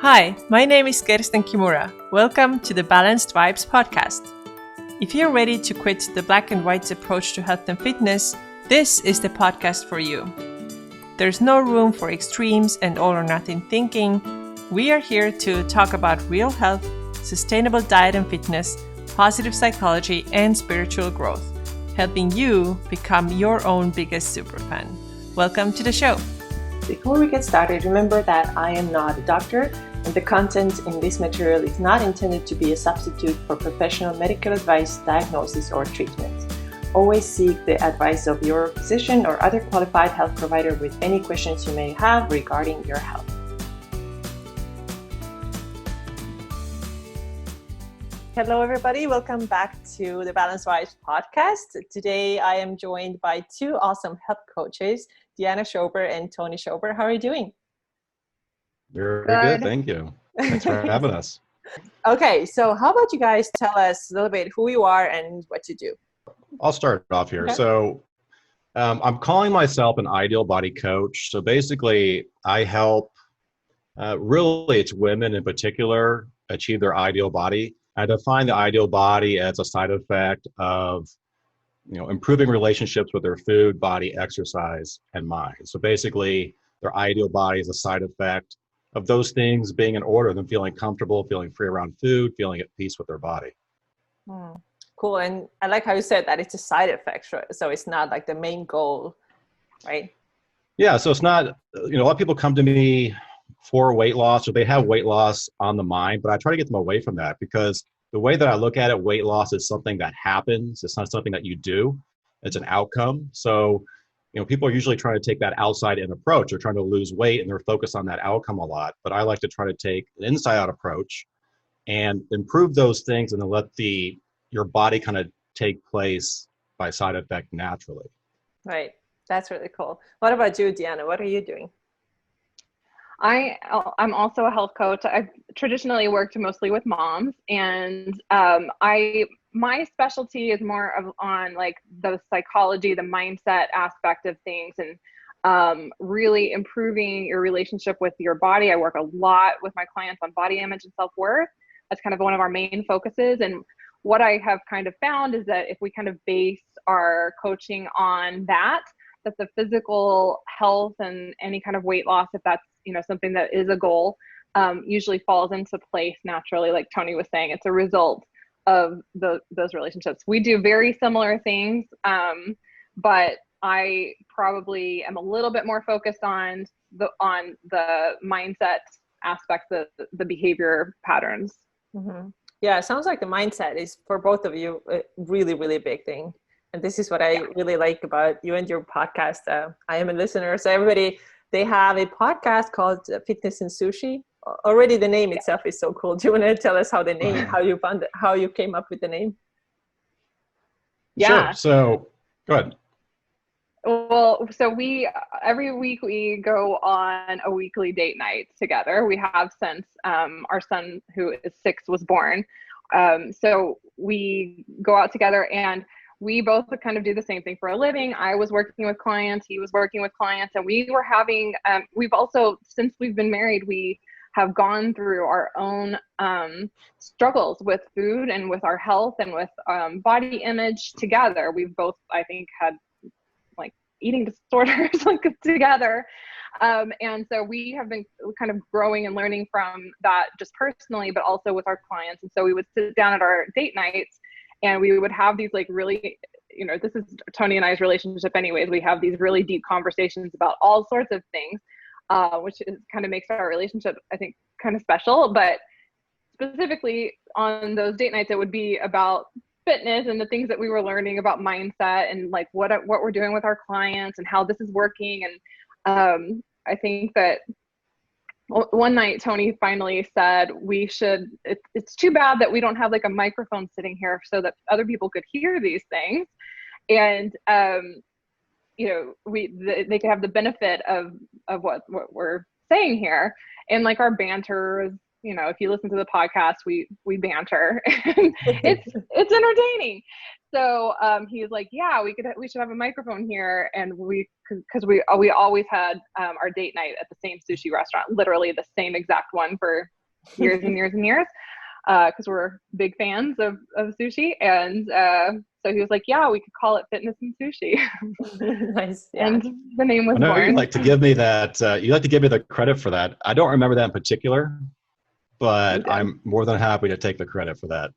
Hi, my name is Kirsten Kimura. Welcome to the Balanced Vibes podcast. If you're ready to quit the black and white approach to health and fitness, this is the podcast for you. There's no room for extremes and all or nothing thinking. We are here to talk about real health, sustainable diet and fitness, positive psychology, and spiritual growth, helping you become your own biggest superfan. Welcome to the show. Before we get started, remember that I am not a doctor, and the content in this material is not intended to be a substitute for professional medical advice, diagnosis, or treatment. Always seek the advice of your physician or other qualified health provider with any questions you may have regarding your health. Hello, everybody. Welcome back to the Balanced Vibes podcast. Today, I am joined by two awesome health coaches, Deanna Schober and Tony Schober. How are you doing? Very good. Thank you. Thanks for having us. Okay, so how about you guys tell us a little bit who you are and what you do? I'll start off here. Okay. So I'm calling myself an ideal body coach. So basically, I help really it's women in particular achieve their ideal body. I define the ideal body as a side effect of improving relationships with their food, body, exercise, and mind. So basically, their ideal body is a side effect of those things being in order, them feeling comfortable, feeling free around food, feeling at peace with their body. Cool. And I like how you said that it's a side effect. So it's not like the main goal, right? Yeah. So it's not, a lot of people come to me for weight loss, or they have weight loss on the mind, but I try to get them away from that because the way that I look at it, weight loss is something that happens. It's not something that you do. It's an outcome. So, people are usually trying to take that outside in approach. They're trying to lose weight and they're focused on that outcome a lot. But I like to try to take an inside out approach and improve those things and then let your body kind of take place by side effect naturally. Right. That's really cool. What about you, Deanna? What are you doing? I'm also a health coach. I've traditionally worked mostly with moms, and my specialty is more on like the psychology, the mindset aspect of things, and really improving your relationship with your body. I work a lot with my clients on body image and self-worth. That's kind of one of our main focuses. And what I have kind of found is that if we kind of base our coaching on that the physical health and any kind of weight loss, if that's something that is a goal, usually falls into place naturally. Like Tony was saying, it's a result of those relationships. We do very similar things, but I probably am a little bit more focused on the mindset aspect, the behavior patterns. Mm-hmm. Yeah, it sounds like the mindset is for both of you a really, really big thing. And this is what I really like about you and your podcast. I am a listener. So everybody, they have a podcast called Fitness and Sushi. Already the name itself is so cool. Do you want to tell us how the name, how you found it, how you came up with the name? Yeah. Sure. So go ahead. Well, so every week we go on a weekly date night together. We have since our son, who is 6, was born. So we go out together and we both kind of do the same thing for a living. I was working with clients, he was working with clients, and we were having, we've also, since we've been married, we have gone through our own struggles with food and with our health and with body image together. We've both, I think, had like eating disorders together. And so we have been kind of growing and learning from that just personally, but also with our clients. And so we would sit down at our date nights and we would have these like really, this is Tony and I's relationship anyways. We have these really deep conversations about all sorts of things, which kind of makes our relationship, I think, kind of special. But specifically on those date nights, it would be about fitness and the things that we were learning about mindset and like what we're doing with our clients and how this is working. And I think that one night Tony finally said it's too bad that we don't have like a microphone sitting here so that other people could hear these things, and they could have the benefit of what we're saying here, and like our banter is you know, if you listen to the podcast, we banter. It's entertaining. So he was like, yeah, we should have a microphone here, and because we always had our date night at the same sushi restaurant, literally the same exact one for years and years and years, because we're big fans of sushi. And so he was like, yeah, we could call it Fitness and Sushi. Nice. Yeah. And the name was I know born. you like to give me that. You like to give me the credit for that. I don't remember that in particular, but I'm more than happy to take the credit for that.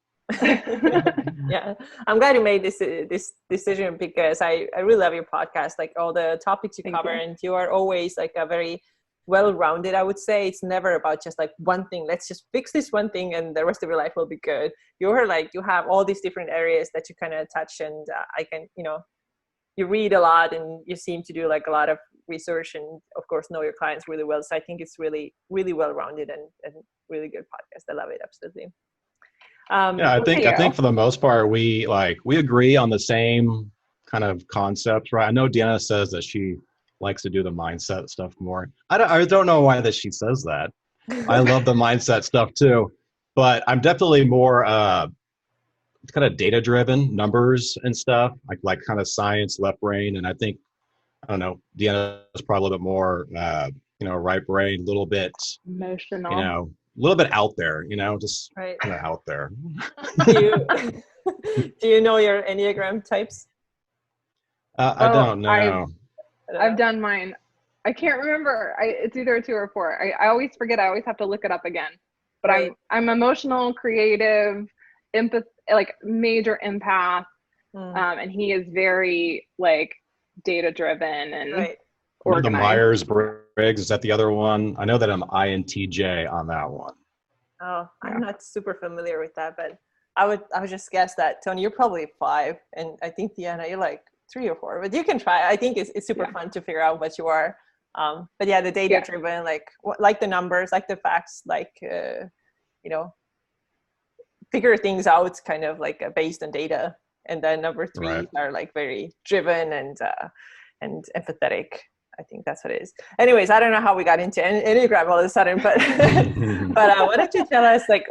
Yeah, I'm glad you made this decision, because I really love your podcast, like all the topics you cover, and you are always like a very well-rounded, I would say. It's never about just like one thing. Let's just fix this one thing and the rest of your life will be good. You're like, you have all these different areas that you kind of touch, and I can, you know, you read a lot and you seem to do like a lot of research, and of course know your clients really well. So I think it's really, really well-rounded and really good podcast. I love it. Absolutely. Yeah, I think for the most part, we agree on the same kind of concepts, right? I know Deanna says that she likes to do the mindset stuff more. I don't know why that she says that. I love the mindset stuff too, but I'm definitely more kind of data driven, numbers and stuff, like kind of science, left brain. And I think, I don't know, Deanna is probably a little bit more right brain, a little bit emotional, a little bit out there, just right. kind of out there. Do you know your Enneagram types? I don't know. I've done mine. I can't remember. It's either a 2 or a 4. I always forget. I always have to look it up again. But right. I'm emotional, creative, like major empath, and he is very like data driven and right. organized. The Myers-Briggs, is that the other one? I know that I'm INTJ on that one. Oh, I'm not super familiar with that, but I would just guess that, Tony, you're probably 5, and I think Deanna, you're like 3 or 4, but you can try. I think it's super fun to figure out what you are. But yeah, the data driven, like the numbers, like the facts, like figure things out kind of like based on data. And then number 3 are like very driven and empathetic. I think that's what it is. Anyways, I don't know how we got into Enneagram all of a sudden, but but why don't you tell us, like,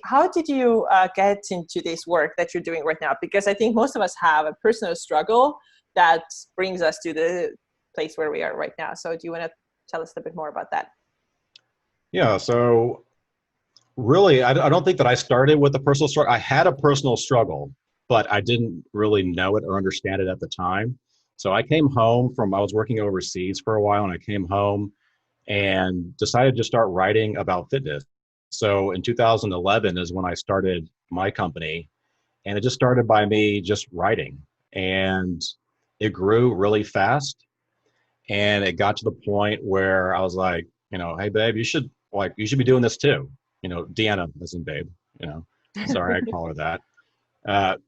how did you get into this work that you're doing right now? Because I think most of us have a personal struggle that brings us to the place where we are right now. So do you want to tell us a bit more about that? Yeah, so really, I don't think that I started with a personal struggle. I had a personal struggle, but I didn't really know it or understand it at the time. So I came home I was working overseas for a while, and I came home and decided to start writing about fitness. So in 2011 is when I started my company, and it just started by me just writing, and it grew really fast. And it got to the point where I was like, hey babe, you should be doing this too. Deanna, as in babe, sorry, I call her that.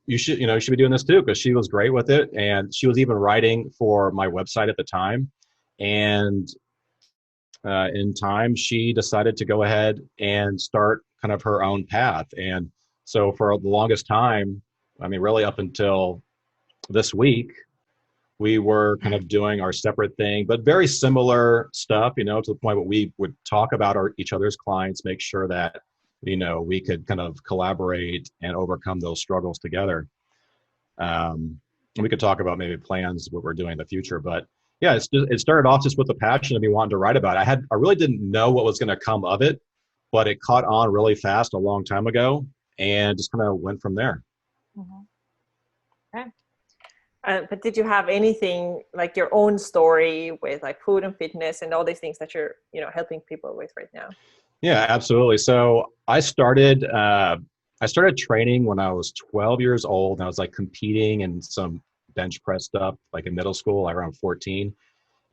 You should be doing this too, because she was great with it, and she was even writing for my website at the time. And in time, she decided to go ahead and start kind of her own path. And so for the longest time, I mean, really up until this week, we were kind of doing our separate thing, but very similar stuff, to the point where we would talk about each other's clients, make sure that we could kind of collaborate and overcome those struggles together. We could talk about maybe plans, what we're doing in the future, but yeah, it started off just with the passion of me wanting to write about it. I really didn't know what was going to come of it, but it caught on really fast a long time ago, and just kind of went from there. Mm-hmm. Okay. But did you have anything like your own story with like food and fitness and all these things that you're, helping people with right now? Yeah, absolutely. So I started training when I was 12 years old, and I was like competing in some bench press stuff, like in middle school, like around 14.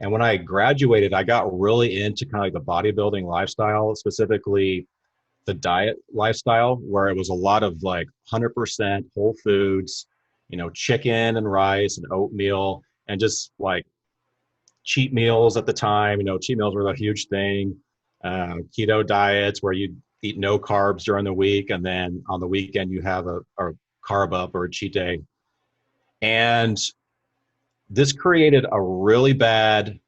And when I graduated, I got really into kind of like the bodybuilding lifestyle, specifically the diet lifestyle, where it was a lot of like 100% whole foods, chicken and rice and oatmeal, and just like cheat meals at the time. Cheat meals were a huge thing. Keto diets where you eat no carbs during the week, and then on the weekend you have a carb up or a cheat day. And this created a really bad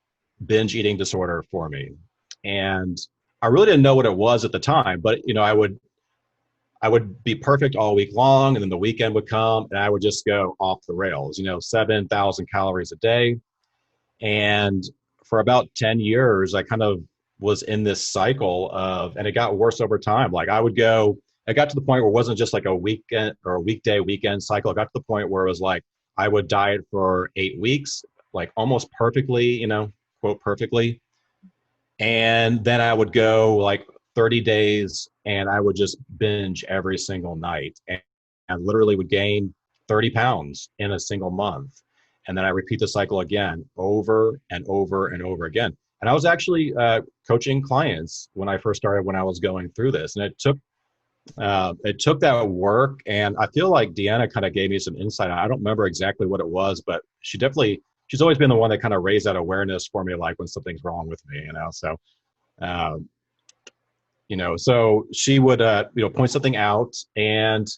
binge eating disorder for me. And I really didn't know what it was at the time, but I would be perfect all week long, and then the weekend would come and I would just go off the rails, 7,000 calories a day. And for about 10 years, I kind of was in this cycle and it got worse over time. Like I got to the point where it wasn't just like a weekend or a weekend cycle. I got to the point where it was like, I would diet for 8 weeks, like almost perfectly, quote perfectly. And then I would go like 30 days and I would just binge every single night and literally would gain 30 pounds in a single month. And then I repeat the cycle again, over and over and over again. And I was actually coaching clients when I first started, when I was going through this. And it took that work. And I feel like Deanna kind of gave me some insight. I don't remember exactly what it was, but she's always been the one that kind of raised that awareness for me, like when something's wrong with me, So, so she would, point something out, and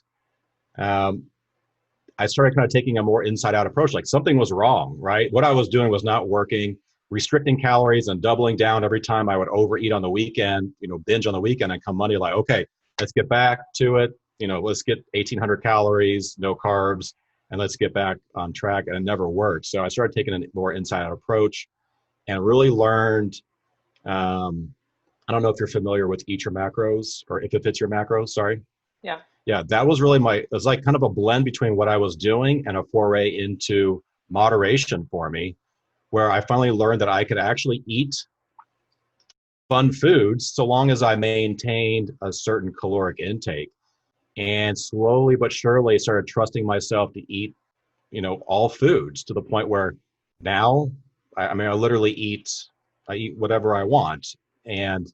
I started kind of taking a more inside out approach. Like something was wrong, right? What I was doing was not working. Restricting calories and doubling down every time I would overeat on the weekend, binge on the weekend, and come Monday, like, okay, let's get back to it. Let's get 1,800 calories, no carbs, and let's get back on track. And it never worked. So I started taking a more inside out approach and really learned, I don't know if you're familiar with Eat Your Macros, or If It Fits Your Macros, sorry. Yeah. Yeah, that was really it was like kind of a blend between what I was doing and a foray into moderation for me, where I finally learned that I could actually eat fun foods so long as I maintained a certain caloric intake. And slowly but surely started trusting myself to eat, all foods, to the point where now, I literally I eat whatever I want. And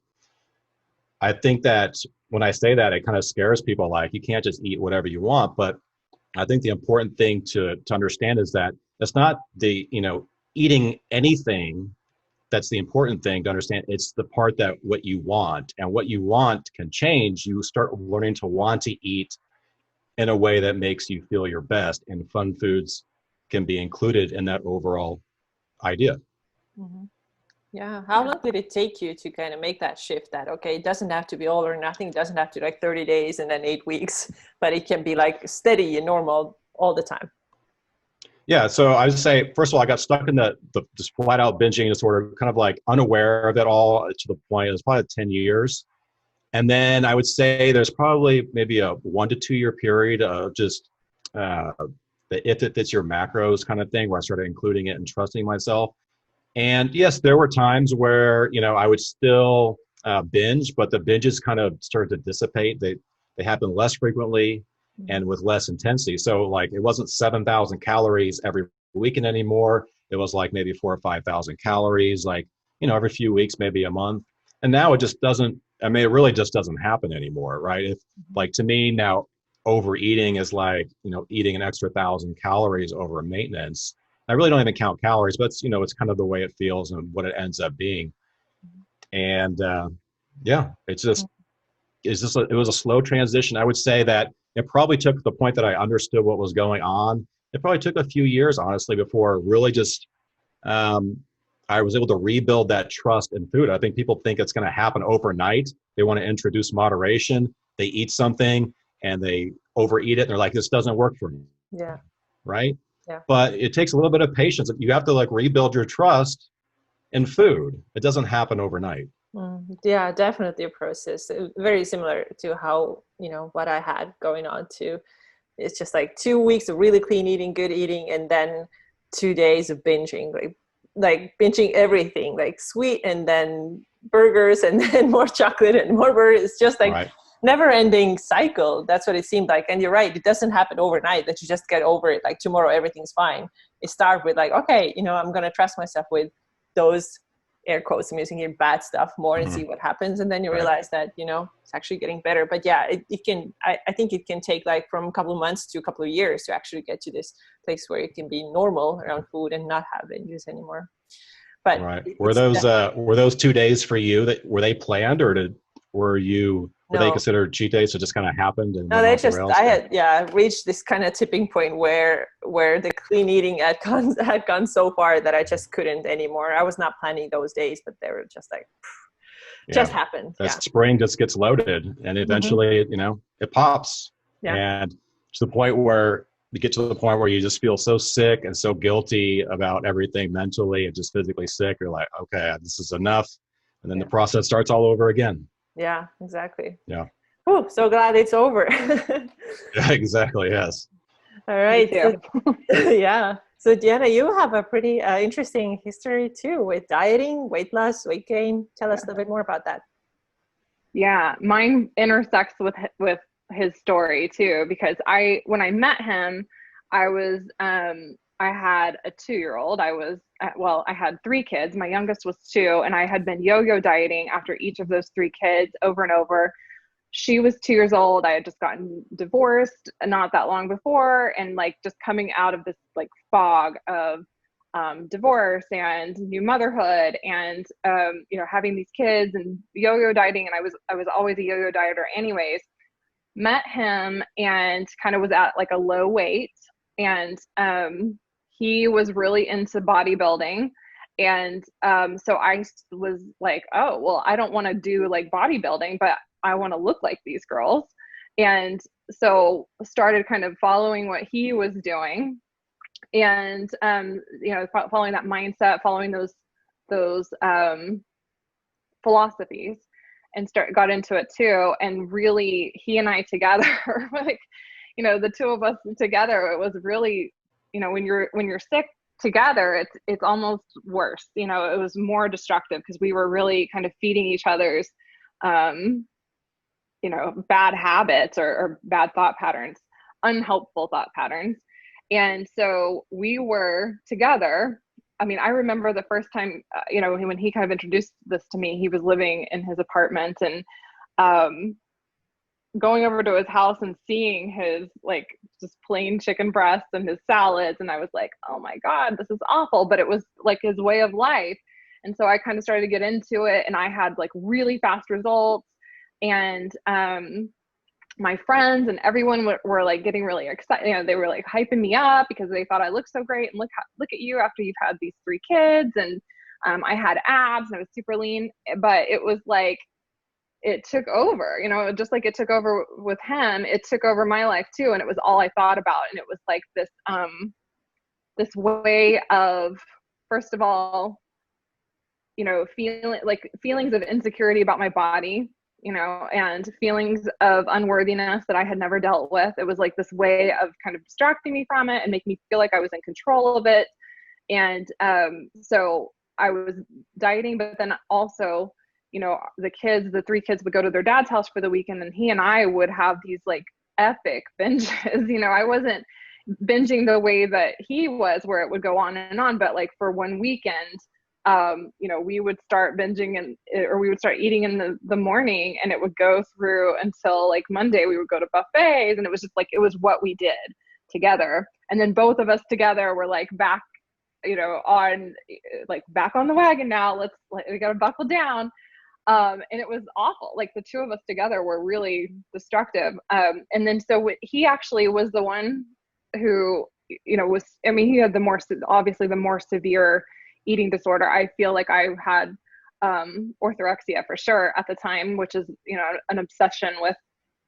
I think that when I say that, it kind of scares people, like you can't just eat whatever you want. But I think the important thing to understand is that it's not the, eating anything that's the important thing to understand. It's the part that what you want, and what you want can change. You start learning to want to eat in a way that makes you feel your best, and fun foods can be included in that overall idea. Mm-hmm. Yeah. How long did it take you to kind of make that shift that, okay, it doesn't have to be all or nothing. It doesn't have to like 30 days and then 8 weeks, but it can be like steady and normal all the time? Yeah, so I would say, first of all, I got stuck in this flat out binging disorder, kind of like unaware of it all, to the point, it was probably 10 years. And then I would say there's probably maybe a 1 to 2 year period of just the If It Fits Your Macros kind of thing, where I started including it and trusting myself. And yes, there were times where, I would still binge, but the binges kind of started to dissipate. They happen less frequently and with less intensity. So like, it wasn't 7,000 calories every weekend anymore. It was like maybe 4,000 or 5,000 calories, like, every few weeks, maybe a month. And now it just doesn't, it really just doesn't happen anymore, right? If, like, to me now, overeating is like, eating an extra 1,000 calories over maintenance. I really don't even count calories, but it's, it's kind of the way it feels and what it ends up being. And yeah, it was a slow transition. I would say that it probably took the point that I understood what was going on. It probably took a few years, honestly, before really just I was able to rebuild that trust in food. I think people think it's going to happen overnight. They want to introduce moderation. They eat something and they overeat it. And they're like, this doesn't work for me. Yeah. Right. Yeah. But it takes a little bit of patience. You have to like rebuild your trust in food. It doesn't happen overnight. Yeah, definitely a process. Very similar to how, what I had going on too. It's just like 2 weeks of really clean eating, good eating, and then 2 days of binging, like binging everything, like sweet, and then burgers, and then more chocolate and more burgers. It's just like never ending cycle. That's what it seemed like. And you're right. It doesn't happen overnight that you just get over it. Like tomorrow, everything's fine. It starts with like, okay, I'm going to trust myself with those air quotes I'm using here, bad stuff more, and see what happens. And then you realize that, it's actually getting better. But yeah, it can, I think it can take like from a couple of months to a couple of years to actually get to this place where it can be normal around food and not have binges anymore. But were those 2 days for you, were they planned, or were they considered cheat days? So it just kind of happened? And no, I had reached this kind of tipping point where the clean eating had gone so far that I just couldn't anymore. I was not planning those days, but they were just like, just happened. That spring just gets loaded, and eventually, it pops. Yeah. And to the point where you get to the point where you just feel so sick and so guilty about everything mentally and just physically sick. You're like, okay, this is enough. And then the process starts all over again. Yeah, exactly. Yeah. Oh, so glad it's over. Yeah, exactly. Yes. All right. Me too. Yeah. So Deanna, you have a pretty interesting history too with dieting, weight loss, weight gain. Tell us a little bit more about that. Yeah, mine intersects with his story too, because when I met him, I had a 2-year-old. I had 3 kids. My youngest was 2, and I had been yo-yo dieting after each of those 3 kids over and over. She was 2 years old. I had just gotten divorced not that long before, and like just coming out of this like fog of divorce and new motherhood, and having these kids and yo-yo dieting. And I was always a yo-yo dieter anyways. Met him and kind of was at like a low weight, and he was really into bodybuilding. And so I was like, oh, well, I don't want to do like bodybuilding, but I want to look like these girls. And so started kind of following what he was doing, and following that mindset, following those philosophies, and got into it too. And really, he and I together, like, the 2 of us together, it was really, when you're sick together, it's almost worse. It was more destructive because we were really kind of feeding each other's bad habits or bad thought patterns, unhelpful thought patterns. And so we were together. I mean, I remember the first time, when he kind of introduced this to me. He was living in his apartment, and going over to his house and seeing his like just plain chicken breasts and his salads. And I was like, oh my God, this is awful. But it was like his way of life. And so I kind of started to get into it, and I had like really fast results. And my friends and everyone were like getting really excited. They were like hyping me up because they thought I looked so great. And look at you after you've had these 3 kids. And I had abs and I was super lean. But it was like, it took over, just like it took over with him, it took over my life too. And it was all I thought about. And it was like this way of, first of all, feelings of insecurity about my body, and feelings of unworthiness that I had never dealt with. It was like this way of kind of distracting me from it and make me feel like I was in control of it. And so I was dieting, but then also, the 3 kids would go to their dad's house for the weekend, and he and I would have these like epic binges. I wasn't binging the way that he was, where it would go on and on, but like for one weekend, we would start binging or we would start eating in the morning, and it would go through until like Monday. We would go to buffets, and it was just like, it was what we did together. And then both of us together were like back, back on the wagon now. We got to buckle down. And it was awful. Like the 2 of us together were really destructive. And then so he actually was the one who, he had obviously the more severe eating disorder. I feel like I had orthorexia for sure at the time, which is, an obsession with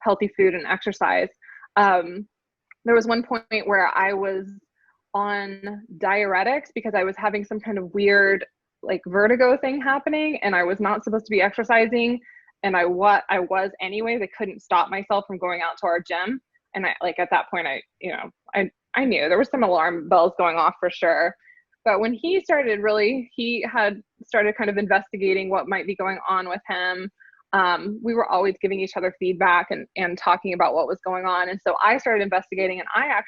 healthy food and exercise. There was one point where I was on diuretics because I was having some kind of weird like vertigo thing happening, and I was not supposed to be exercising, and I was anyways. I couldn't stop myself from going out to our gym. And I, like, at that point, I knew there was some alarm bells going off for sure. But when he had started kind of investigating what might be going on with him. We were always giving each other feedback and talking about what was going on. And so I started investigating, and I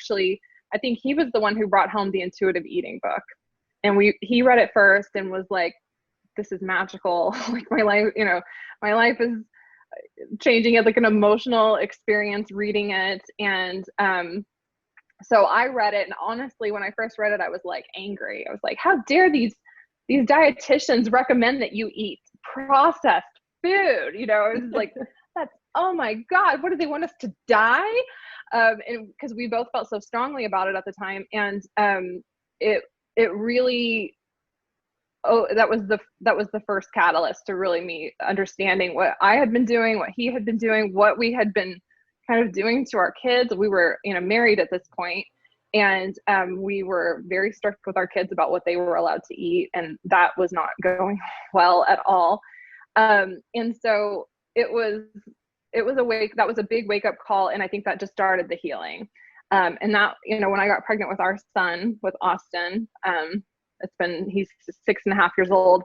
think he was the one who brought home the intuitive eating book. And he read it first and was like, this is magical. Like my life is changing. It like an emotional experience reading it. And so I read it, and honestly, when I first read it, I was like angry. I was like, how dare these dietitians recommend that you eat processed food? It was like, oh my God, what do they want us to die? And because we both felt so strongly about it at the time. And it really oh, that was the first catalyst to really me understanding what I had been doing, what he had been doing, what we had been kind of doing to our kids. We were, married at this point, and we were very strict with our kids about what they were allowed to eat, and that was not going well at all. And so it was that was a big wake up call, and I think that just started the healing. And that, when I got pregnant with our son, with Austin, he's 6.5 years old.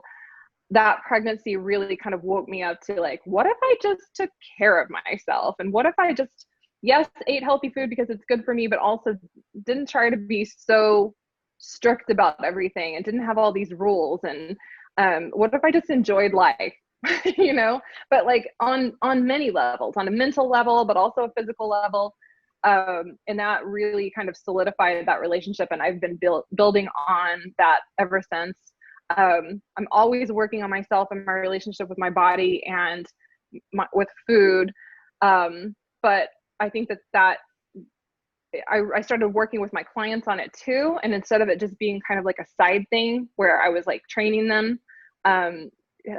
That pregnancy really kind of woke me up to like, what if I just took care of myself? And what if I just, yes, ate healthy food because it's good for me, but also didn't try to be so strict about everything and didn't have all these rules. And what if I just enjoyed life, but like on many levels, on a mental level, but also a physical level. And that really kind of solidified that relationship. And I've been building on that ever since. I'm always working on myself and my relationship with my body and with food. But I think that I started working with my clients on it too. And instead of it just being kind of like a side thing where I was like training them,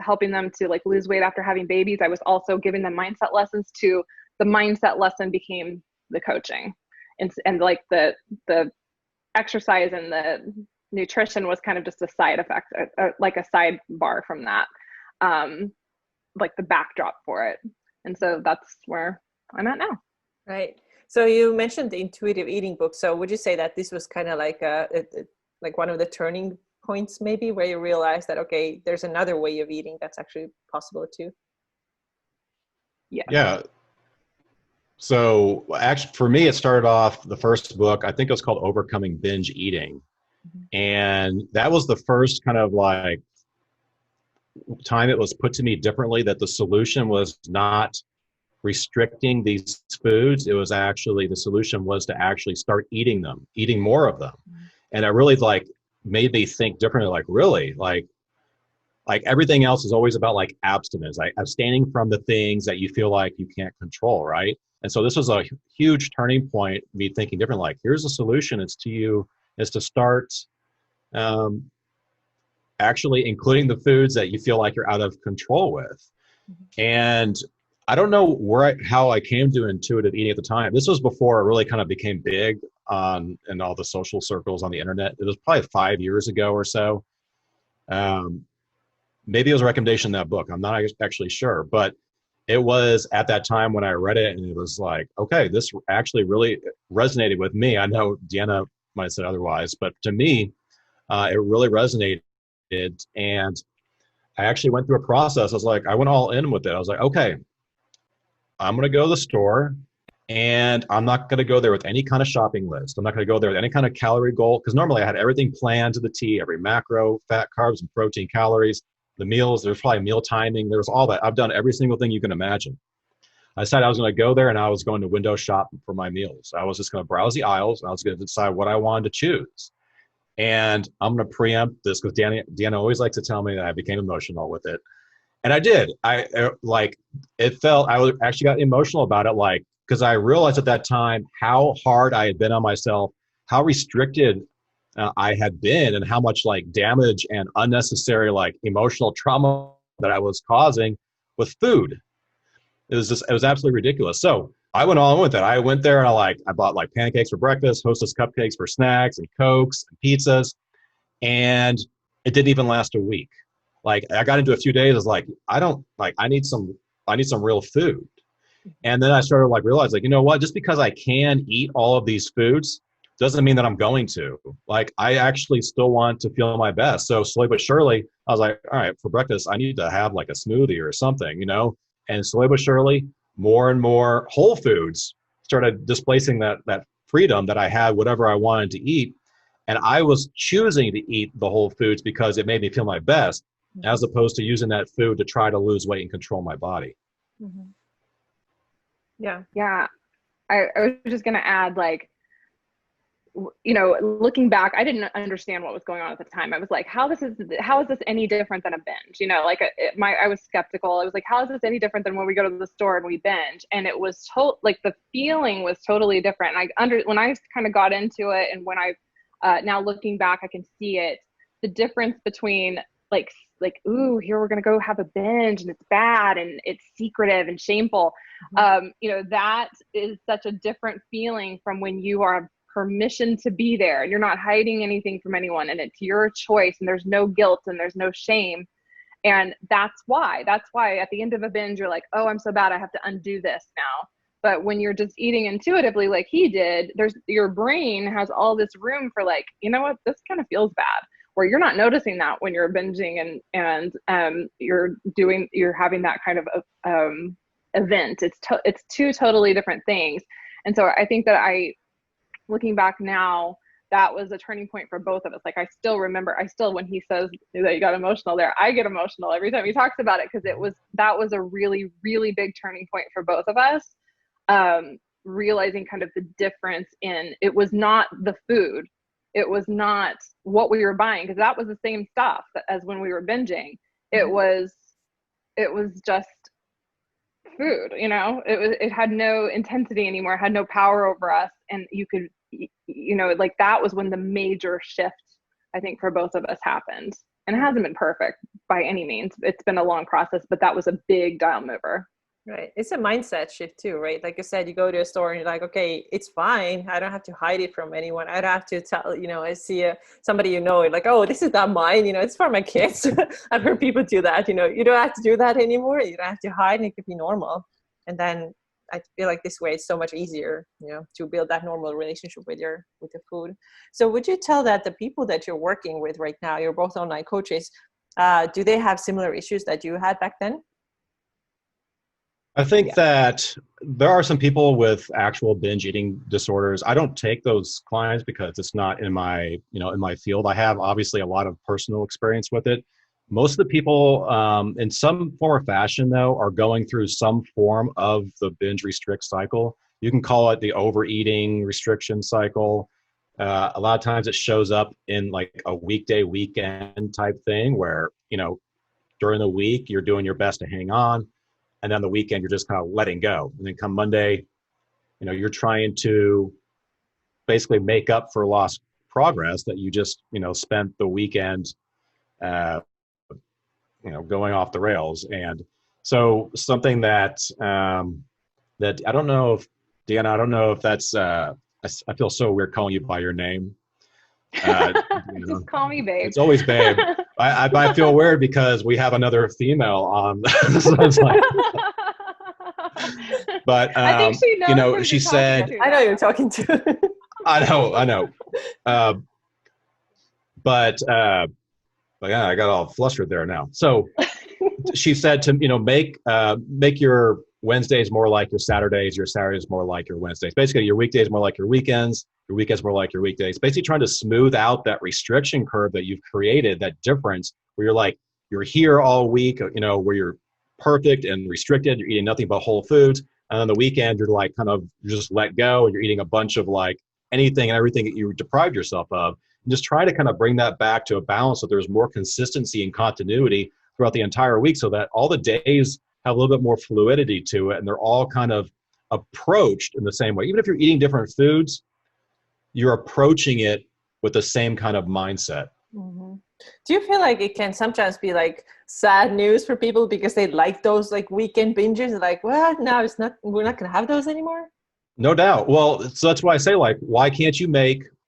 helping them to like lose weight after having babies, I was also giving them mindset lessons too. The mindset lesson became the coaching, and like the exercise and the nutrition was kind of just a side effect, like a sidebar from that, like the backdrop for it. And so that's where I'm at now. Right. So you mentioned the intuitive eating book. So would you say that this was kind of like like one of the turning points maybe where you realized that, okay, there's another way of eating that's actually possible too? Yeah. So actually, for me, it started off, the first book, I think it was called Overcoming Binge Eating. Mm-hmm. And that was the first kind of like time it was put to me differently, that the solution was not restricting these foods. It was actually, the solution was to actually start eating more of them. Mm-hmm. And it really like made me think differently, like really, like everything else is always about like abstinence, like abstaining from the things that you feel like you can't control, right? And so this was a huge turning point, me thinking different, like here's the solution, is to start actually including the foods that you feel like you're out of control with. Mm-hmm. And I don't know how I came to intuitive eating at the time. This was before it really kind of became big in all the social circles on the internet. It was probably 5 years ago or so. Maybe it was a recommendation in that book. I'm not actually sure, but it was at that time when I read it, and it was like, okay, this actually really resonated with me. I know Deanna might have said otherwise, but to me, it really resonated. And I actually went through a process. I went all in with it. I was like, okay, I'm going to go to the store, and I'm not going to go there with any kind of shopping list. I'm not going to go there with any kind of calorie goal, because normally I had everything planned to the T, every macro, fat, carbs, and protein, calories, the meals. There's probably meal timing. There's all that. I've done every single thing you can imagine. I decided I was going to go there, and I was going to window shop for my meals. I was just going to browse the aisles, and I was going to decide what I wanted to choose. And I'm going to preempt this because Deanna always likes to tell me that I became emotional with it. And I did. I actually got emotional about it, like, because I realized at that time how hard I had been on myself, how restricted I had been, and how much like damage and unnecessary like emotional trauma that I was causing with food. It was absolutely ridiculous. So I went all in with it. I went there and I bought like pancakes for breakfast, Hostess cupcakes for snacks, and Cokes and pizzas. And it didn't even last a week. Like I got into a few days. I was like, I need some real food. And then I started like realize, like, you know what, just because I can eat all of these foods doesn't mean that I'm going to. Like, I actually still want to feel my best. So slowly but surely, I was like, all right, for breakfast, I need to have like a smoothie or something, you know? And slowly but surely, more and more whole foods started displacing that freedom that I had, whatever I wanted to eat. And I was choosing to eat the whole foods because it made me feel my best, as opposed to using that food to try to lose weight and control my body. Mm-hmm. Yeah. I was just going to add, like, you know, looking back, I didn't understand what was going on at the time. I was like, how is this any different than a binge? You know, like I was skeptical. I was like, how is this any different than when we go to the store and we binge? And it was like the feeling was totally different. When I kind of got into it, and when now looking back, I can see it, the difference between ooh, here we're gonna go have a binge and it's bad and it's secretive and shameful. That is such a different feeling from when you are permission to be there and you're not hiding anything from anyone and it's your choice and there's no guilt and there's no shame. And that's why at the end of a binge, you're like, oh, I'm so bad, I have to undo this now. But when you're just eating intuitively like he did, your brain has all this room for like, you know what, this kind of feels bad, where you're not noticing that when you're binging and you're having that kind of event. It's two totally different things. And so I think that looking back now, that was a turning point for both of us. Like I still remember, when he says that you got emotional there, I get emotional every time he talks about it, because that was a really, really big turning point for both of us. Realizing kind of the difference in, it was not the food, it was not what we were buying, because that was the same stuff as when we were binging. It was just food, it had no intensity anymore, it had no power over us. And you could, like that was when the major shift, I think, for both of us happened. And it hasn't been perfect by any means. It's been a long process, but that was a big dial mover. Right. It's a mindset shift too, right? Like you said, you go to a store and you're like, okay, it's fine. I don't have to hide it from anyone. I don't have to tell, I see somebody, like, oh, this is not mine. It's for my kids. I've heard people do that. You don't have to do that anymore. You don't have to hide, and it could be normal. And then I feel like this way it's so much easier, to build that normal relationship with the food. So would you tell that the people that you're working with right now, you're both online coaches, do they have similar issues that you had back then? I think that there are some people with actual binge eating disorders. I don't take those clients because it's not in my, in my field. I have obviously a lot of personal experience with it. Most of the people, in some form or fashion, though, are going through some form of the binge restrict cycle. You can call it the overeating restriction cycle. A lot of times it shows up in like a weekday, weekend type thing where, during the week, you're doing your best to hang on. And then the weekend, you're just kind of letting go. And then come Monday, you're trying to basically make up for lost progress that you just, spent the weekend, going off the rails. And so something that I don't know if, Deanna, I don't know if that's, I feel so weird calling you by your name. Just call me babe. It's always babe. I feel weird because we have another female on. So it's like, but I think she knows she said, I know you're talking to. I know. But yeah, I got all flustered there now. So she said to make your Wednesdays more like your Saturdays more like your Wednesdays. Basically, your weekdays more like your weekends more like your weekdays. Basically trying to smooth out that restriction curve that you've created, that difference where you're like, you're here all week, where you're perfect and restricted, you're eating nothing but whole foods. And on the weekend, you're like you just let go and you're eating a bunch of like anything and everything that you deprived yourself of. And just try to kind of bring that back to a balance so there's more consistency and continuity throughout the entire week so that all the days have a little bit more fluidity to it and they're all kind of approached in the same way. Even if you're eating different foods, you're approaching it with the same kind of mindset. Mm-hmm. Do you feel like it can sometimes be like sad news for people because they like those like weekend binges? Like, well, no, we're not going to have those anymore. No doubt. Well, so that's why I say, like, why can't you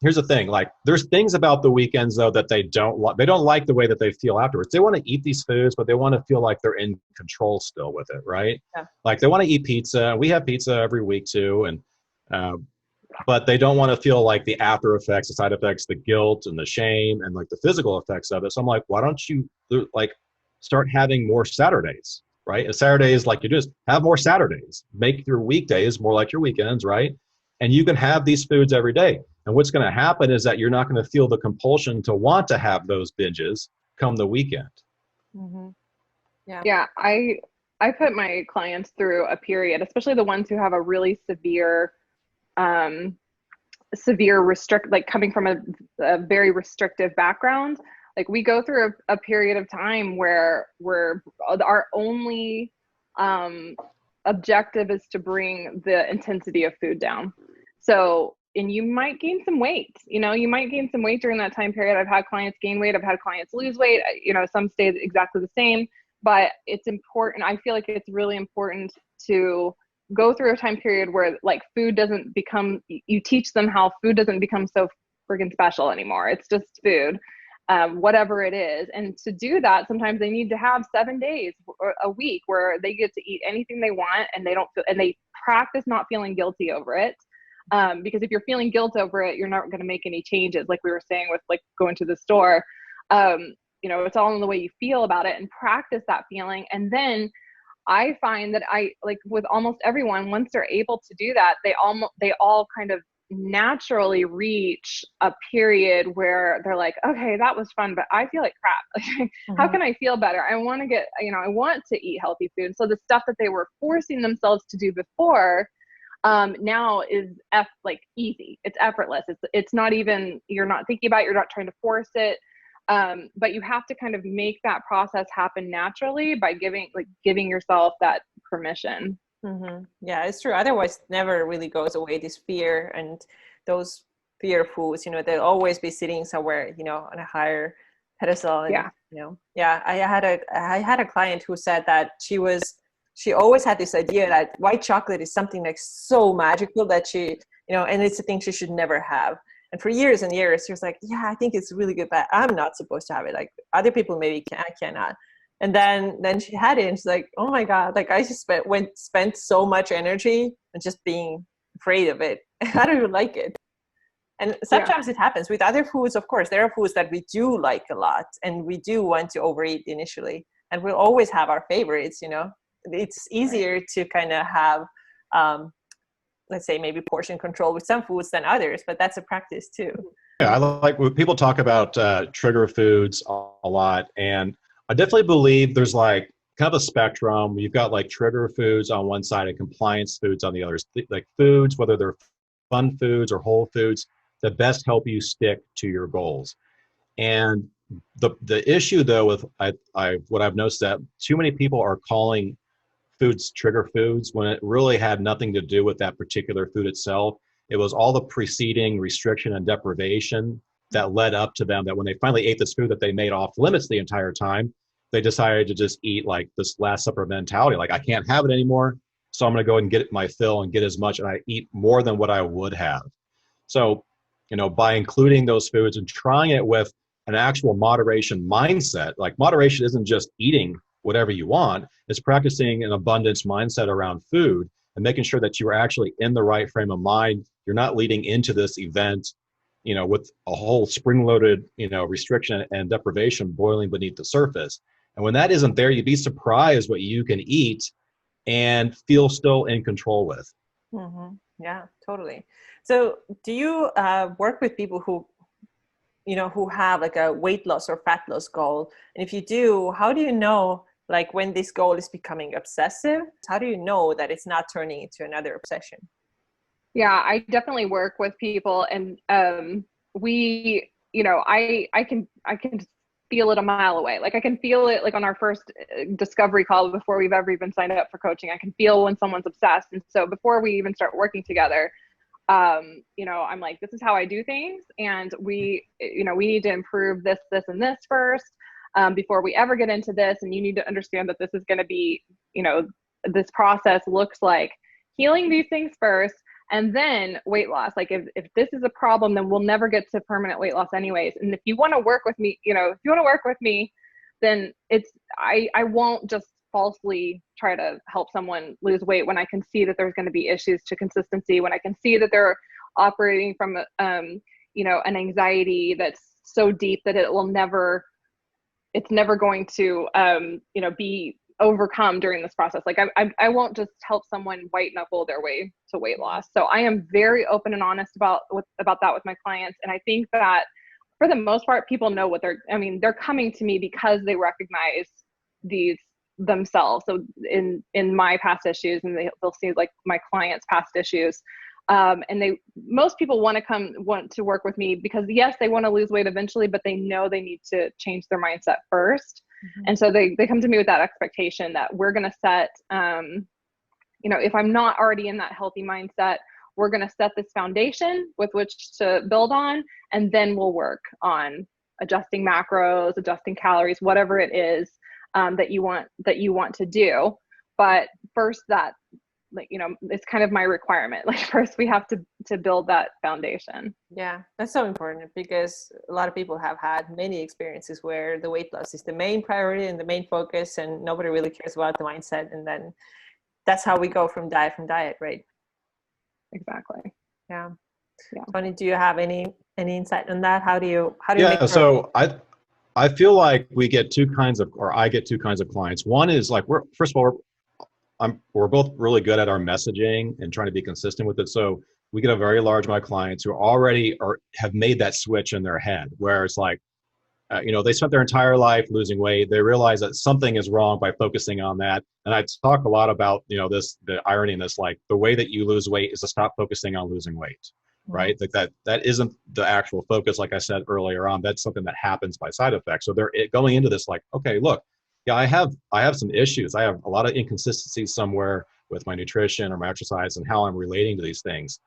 here's the thing, like there's things about the weekends though that they don't like the way that they feel afterwards. They want to eat these foods, but they want to feel like they're in control still with it. Right. Yeah. Like they want to eat pizza. We have pizza every week too. And, but they don't want to feel like the after effects, the side effects, the guilt and the shame and like the physical effects of it. So I'm like, why don't you like start having more Saturdays, right? A Saturday is like, you just have more Saturdays, make your weekdays more like your weekends, right? And you can have these foods every day. And what's going to happen is that you're not going to feel the compulsion to want to have those binges come the weekend. Mm-hmm. Yeah. I put my clients through a period, especially the ones who have a really severe like coming from a very restrictive background. Like we go through a period of time where our only objective is to bring the intensity of food down. So and you might gain some weight. You might gain some weight during that time period. I've had clients gain weight. I've had clients lose weight. Some stay exactly the same, but it's important. I feel like it's really important to go through a time period where like food doesn't become, you teach them how food doesn't become so friggin' special anymore. It's just food, whatever it is. And to do that, sometimes they need to have 7 days or a week where they get to eat anything they want, and they don't feel, and they practice not feeling guilty over it. Because if you're feeling guilt over it, you're not going to make any changes. Like we were saying with like going to the store, it's all in the way you feel about it, and practice that feeling. And then I find that I like with almost everyone, once they're able to do that, they all kind of naturally reach a period where they're like, okay, that was fun, but I feel like crap. Like, how can I feel better? I want to get, I want to eat healthy food. So the stuff that they were forcing themselves to do before, now is easy. It's effortless. It's not even, you're not thinking about it, you're not trying to force it. But you have to kind of make that process happen naturally by giving yourself that permission. Mm-hmm. Yeah, it's true. Otherwise, it never really goes away. This fear and those fear foods, they'll always be sitting somewhere, on a higher pedestal. And, I had a client who said that she always had this idea that white chocolate is something like so magical that she, and it's a thing she should never have. And for years and years, she was like, yeah, I think it's really good, but I'm not supposed to have it. Like other people maybe can, I cannot. And then she had it, and she's like, oh my God, like I just spent so much energy on just being afraid of it. I don't even like it. And sometimes it happens with other foods. Of course, there are foods that we do like a lot, and we do want to overeat initially, and we'll always have our favorites, It's easier to kind of have, let's say maybe portion control with some foods than others, but that's a practice too. Yeah, I like when people talk about trigger foods a lot, and I definitely believe there's like kind of a spectrum. You've got like trigger foods on one side and compliance foods on the other. Like foods, whether they're fun foods or whole foods, that best help you stick to your goals. And the issue though with what I've noticed that too many people are calling foods trigger foods when it really had nothing to do with that particular food itself. It was all the preceding restriction and deprivation that led up to them, that when they finally ate this food that they made off limits the entire time, they decided to just eat like this Last Supper mentality. Like, I can't have it anymore, so I'm going to go and get my fill and get as much, and I eat more than what I would have. So, by including those foods and trying it with an actual moderation mindset, like moderation isn't just eating whatever you want, it's practicing an abundance mindset around food and making sure that you are actually in the right frame of mind. You're not leading into this event, with a whole spring-loaded, restriction and deprivation boiling beneath the surface. And when that isn't there, you'd be surprised what you can eat and feel still in control with. Mm-hmm. Yeah, totally. So do you work with people who have like a weight loss or fat loss goal? And if you do, how do you know like when this goal is becoming obsessive? How do you know that it's not turning into another obsession? Yeah, I definitely work with people, and we, I can feel it a mile away. Like I can feel it like on our first discovery call before we've ever even signed up for coaching. I can feel when someone's obsessed. And so before we even start working together, I'm like, this is how I do things. And we need to improve this, and this first, before we ever get into this. And you need to understand that this is going to be, this process looks like healing these things first, and then weight loss. Like if this is a problem, then we'll never get to permanent weight loss anyways. And if you want to work with me, then I won't just falsely try to help someone lose weight when I can see that there's going to be issues to consistency, when I can see that they're operating from, an anxiety that's so deep that it's never going to, be overcome during this process. Like I won't just help someone white knuckle their way to weight loss. So I am very open and honest about that with my clients. And I think that for the most part, people know they're coming to me because they recognize these themselves. So in my past issues, and they'll see like my clients' past issues. And most people want to work with me because yes, they want to lose weight eventually, but they know they need to change their mindset first. Mm-hmm. And so they come to me with that expectation that we're going to set, if I'm not already in that healthy mindset, we're going to set this foundation with which to build on, and then we'll work on adjusting macros, adjusting calories, whatever it is that you want to do. But first, that, like, it's kind of my requirement. Like, first we have to build that foundation. Yeah, that's so important, because a lot of people have had many experiences where the weight loss is the main priority and the main focus, and nobody really cares about the mindset. And then that's how we go from diet, right? Exactly. Yeah. Tony, do you have any insight on that? How do you Yeah, make so I feel like I get two kinds of clients. One is like, first of all, we're both really good at our messaging and trying to be consistent with it. So we get a very large amount of clients who already have made that switch in their head, where it's like, they spent their entire life losing weight. They realize that something is wrong by focusing on that. And I talk a lot about, the irony in this, like, the way that you lose weight is to stop focusing on losing weight, right? Like that isn't the actual focus. Like I said earlier on, that's something that happens by side effects. So they're going into this like, okay, look, yeah, I have some issues. I have a lot of inconsistencies somewhere with my nutrition or my exercise and how I'm relating to these things.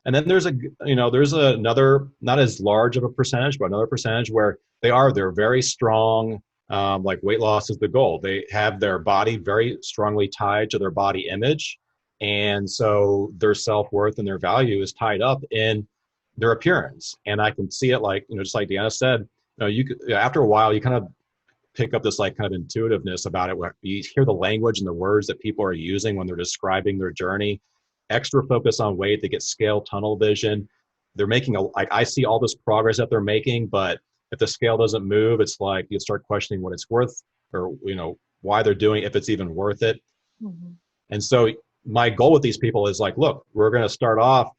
And then there's another, not as large of a percentage, but another percentage where they're very strong. Like, weight loss is the goal. They have their body very strongly tied to their body image. And so their self-worth and their value is tied up in their appearance. And I can see it, like, just like Deanna said, after a while, you kind of pick up this, like, kind of intuitiveness about it, where you hear the language and the words that people are using when they're describing their journey. Extra focus on weight, they get scale tunnel vision. They're making I see all this progress that they're making, but if the scale doesn't move, it's like you start questioning what it's worth, or why they're doing it, if it's even worth it. Mm-hmm. And so my goal with these people is like, look, we're going to start off,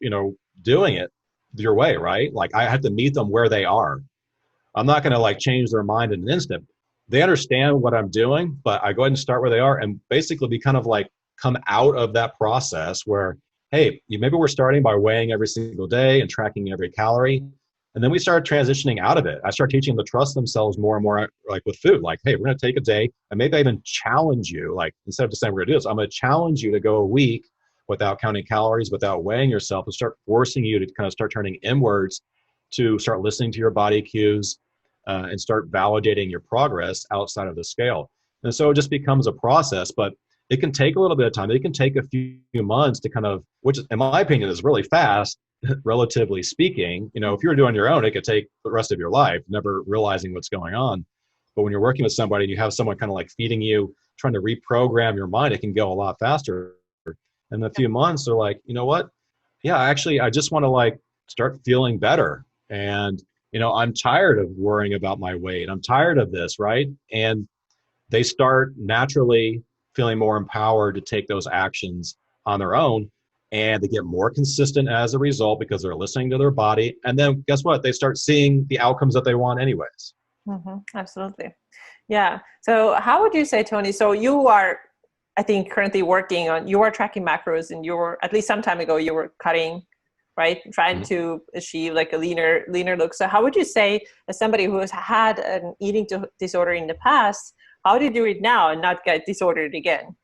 doing it your way, right? Like, I have to meet them where they are. I'm not going to, like, change their mind in an instant. They understand what I'm doing, but I go ahead and start where they are, and basically be kind of like, come out of that process where, hey, maybe we're starting by weighing every single day and tracking every calorie. And then we start transitioning out of it. I start teaching them to trust themselves more and more, like with food. Like, hey, we're going to take a day, and maybe I even challenge you. Like, instead of just saying we're going to do this, I'm going to challenge you to go a week without counting calories, without weighing yourself, and start forcing you to kind of start turning inwards, to start listening to your body cues, and start validating your progress outside of the scale. And so it just becomes a process, but it can take a little bit of time. It can take a few months to kind of, which in my opinion is really fast, relatively speaking. If you're doing your own, it could take the rest of your life, never realizing what's going on. But when you're working with somebody and you have someone kind of like feeding you, trying to reprogram your mind, it can go a lot faster. And in a few months, they're like, you know what? Yeah, actually, I just want to, like, start feeling better. And, I'm tired of worrying about my weight. I'm tired of this, right? And they start naturally feeling more empowered to take those actions on their own. And they get more consistent as a result, because they're listening to their body. And then guess what? They start seeing the outcomes that they want anyways. Mm-hmm. Absolutely. Yeah. So how would you say, Tony, so you are, I think, currently you are tracking macros, and at least some time ago, you were cutting, right? Trying mm-hmm. to achieve like a leaner look. So how would you say, as somebody who has had an eating disorder in the past, how do you do it now and not get disordered again?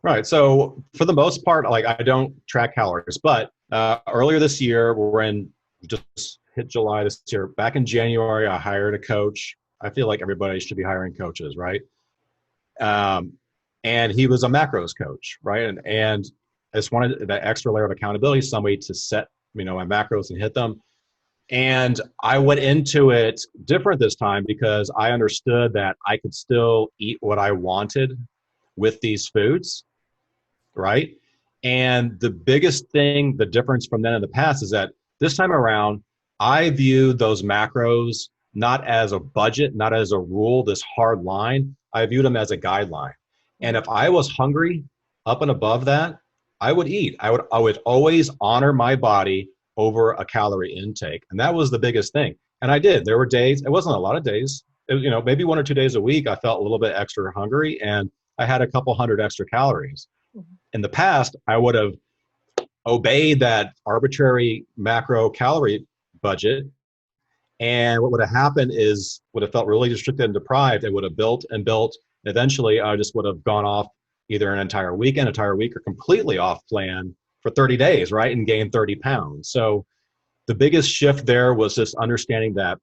Right. So for the most part, like, I don't track calories, but earlier this year, just hit July this year. Back in January, I hired a coach. I feel like everybody should be hiring coaches, right? And he was a macros coach, right? And I just wanted that extra layer of accountability, somebody to set, my macros and hit them. And I went into it different this time, because I understood that I could still eat what I wanted with these foods, right? And the biggest thing, the difference from then in the past, is that this time around, I viewed those macros not as a budget, not as a rule, this hard line. I viewed them as a guideline. And if I was hungry up and above that, I would eat. I would always honor my body over a calorie intake. And that was the biggest thing. And I did. There were days, it wasn't a lot of days, maybe 1 or 2 days a week, I felt a little bit extra hungry, and I had a couple hundred extra calories. Mm-hmm. In the past, I would have obeyed that arbitrary macro calorie budget. And what would have happened is, would have felt really restricted and deprived, and would have built and built. Eventually, I just would have gone off either an entire week or completely off plan for 30 days, right? And gain 30 pounds. So the biggest shift there was just understanding that,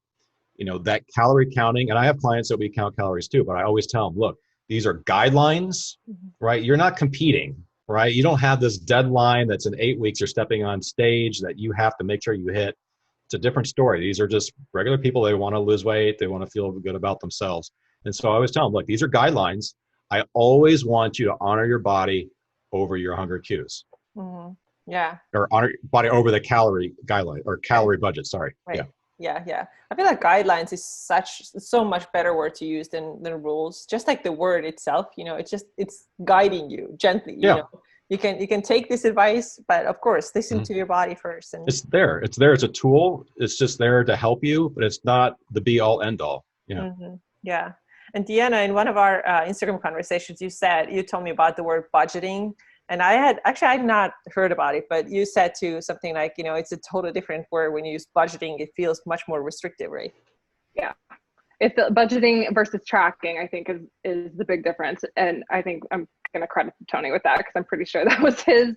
that calorie counting, and I have clients that we count calories too, but I always tell them, look, these are guidelines, right? You're not competing, right? You don't have this deadline that's in 8 weeks, you're stepping on stage that you have to make sure you hit. It's a different story. These are just regular people. They want to lose weight. They want to feel good about themselves. And so I always tell them, look, these are guidelines. I always want you to honor your body over your hunger cues. Mm-hmm. Yeah. Or honor your body over the calorie guideline or calorie budget. Sorry. Right. Yeah. I feel like guidelines is so much better word to use than rules. Just like the word itself, it's guiding you gently. You know, you can take this advice, but of course, listen to your body first. And it's there. It's a tool. It's just there to help you, but it's not the be all end all. Yeah. And Deanna, in one of our Instagram conversations, you told me about the word budgeting. And I'd not heard about it, but you said to something like, it's a totally different word. When you use budgeting, it feels much more restrictive, right? Yeah. It's budgeting versus tracking, I think is the big difference. And I think I'm going to credit Tony with that, because I'm pretty sure that was his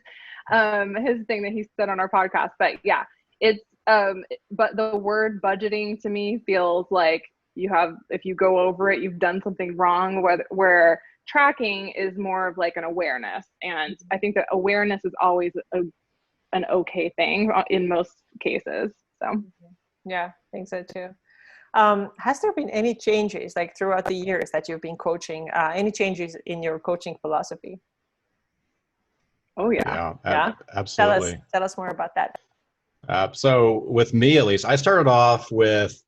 thing that he said on our podcast. But yeah, it's, but the word budgeting to me feels like if you go over it, you've done something wrong, where tracking is more of like an awareness. And I think that awareness is always an okay thing in most cases. So yeah, I think so too. Has there been any changes like throughout the years that you've been coaching, any changes in your coaching philosophy? Oh yeah. Absolutely. Tell us more about that. So with me, at least, I started off with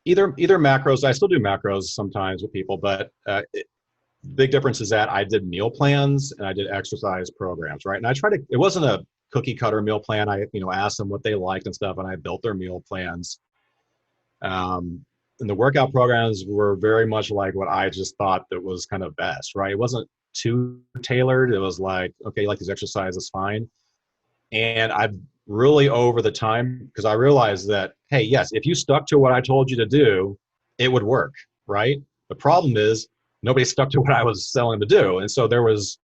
either macros. I still do macros sometimes with people, but big difference is that I did meal plans and I did exercise programs, right? And it wasn't a cookie cutter meal plan. I, asked them what they liked and stuff, and I built their meal plans. And the workout programs were very much like what I just thought that was kind of best, right? It wasn't too tailored. It was like, okay, you like these exercises, fine. And I really, over the time, because I realized that, hey, yes, if you stuck to what I told you to do, it would work, right? The problem is nobody stuck to what I was telling them to do. And so there was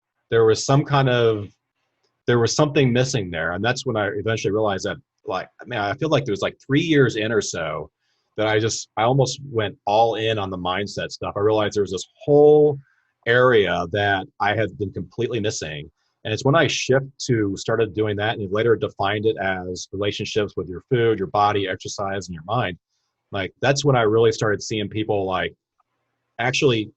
something missing there. And that's when I eventually realized that, I feel like there was 3 years in or so that I almost went all in on the mindset stuff. I realized there was this whole area that I had been completely missing. And it's when I started doing that, and later defined it as relationships with your food, your body, exercise, and your mind. That's when I really started seeing people actually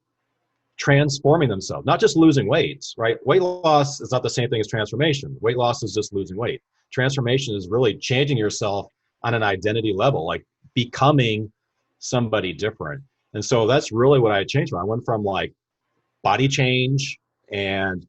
transforming themselves, not just losing weight, right? Weight loss is not the same thing as transformation. Weight loss is just losing weight. Transformation is really changing yourself on an identity level, like becoming somebody different. And so that's really what I changed. I went from body change and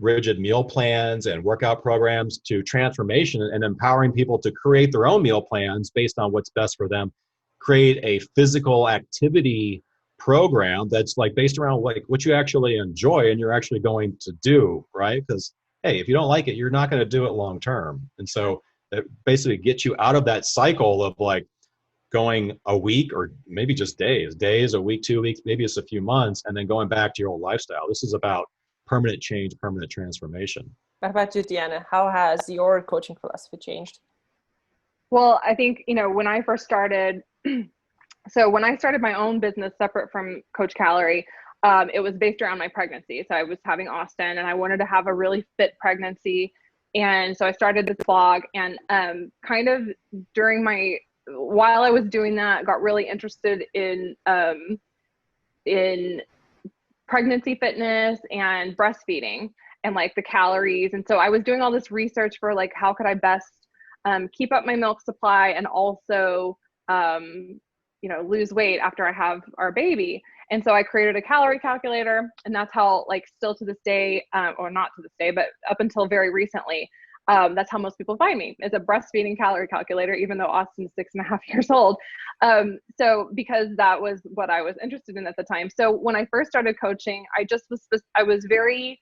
rigid meal plans and workout programs to transformation and empowering people to create their own meal plans based on what's best for them, create a physical activity program that's based around what you actually enjoy and you're actually going to do, right? Because, hey, if you don't like it, you're not going to do it long term. And so it basically gets you out of that cycle of going a week or maybe just days, a week, 2 weeks, maybe it's a few months, and then going back to your old lifestyle. This is about permanent change, permanent transformation. What about you, Deanna? How has your coaching philosophy changed? Well, I think, when I first started, so when I started my own business separate from Coach Calorie, it was based around my pregnancy. So I was having Austin and I wanted to have a really fit pregnancy. And so I started this blog, and kind of while I was doing that, got really interested in pregnancy fitness and breastfeeding and the calories. And so I was doing all this research for how could I best keep up my milk supply and also lose weight after I have our baby. And so I created a calorie calculator, and that's how still to this day, or not to this day, but up until very recently, that's how most people find me, is a breastfeeding calorie calculator, even though Austin's 6.5 years old. So because that was what I was interested in at the time. So when I first started coaching, I was very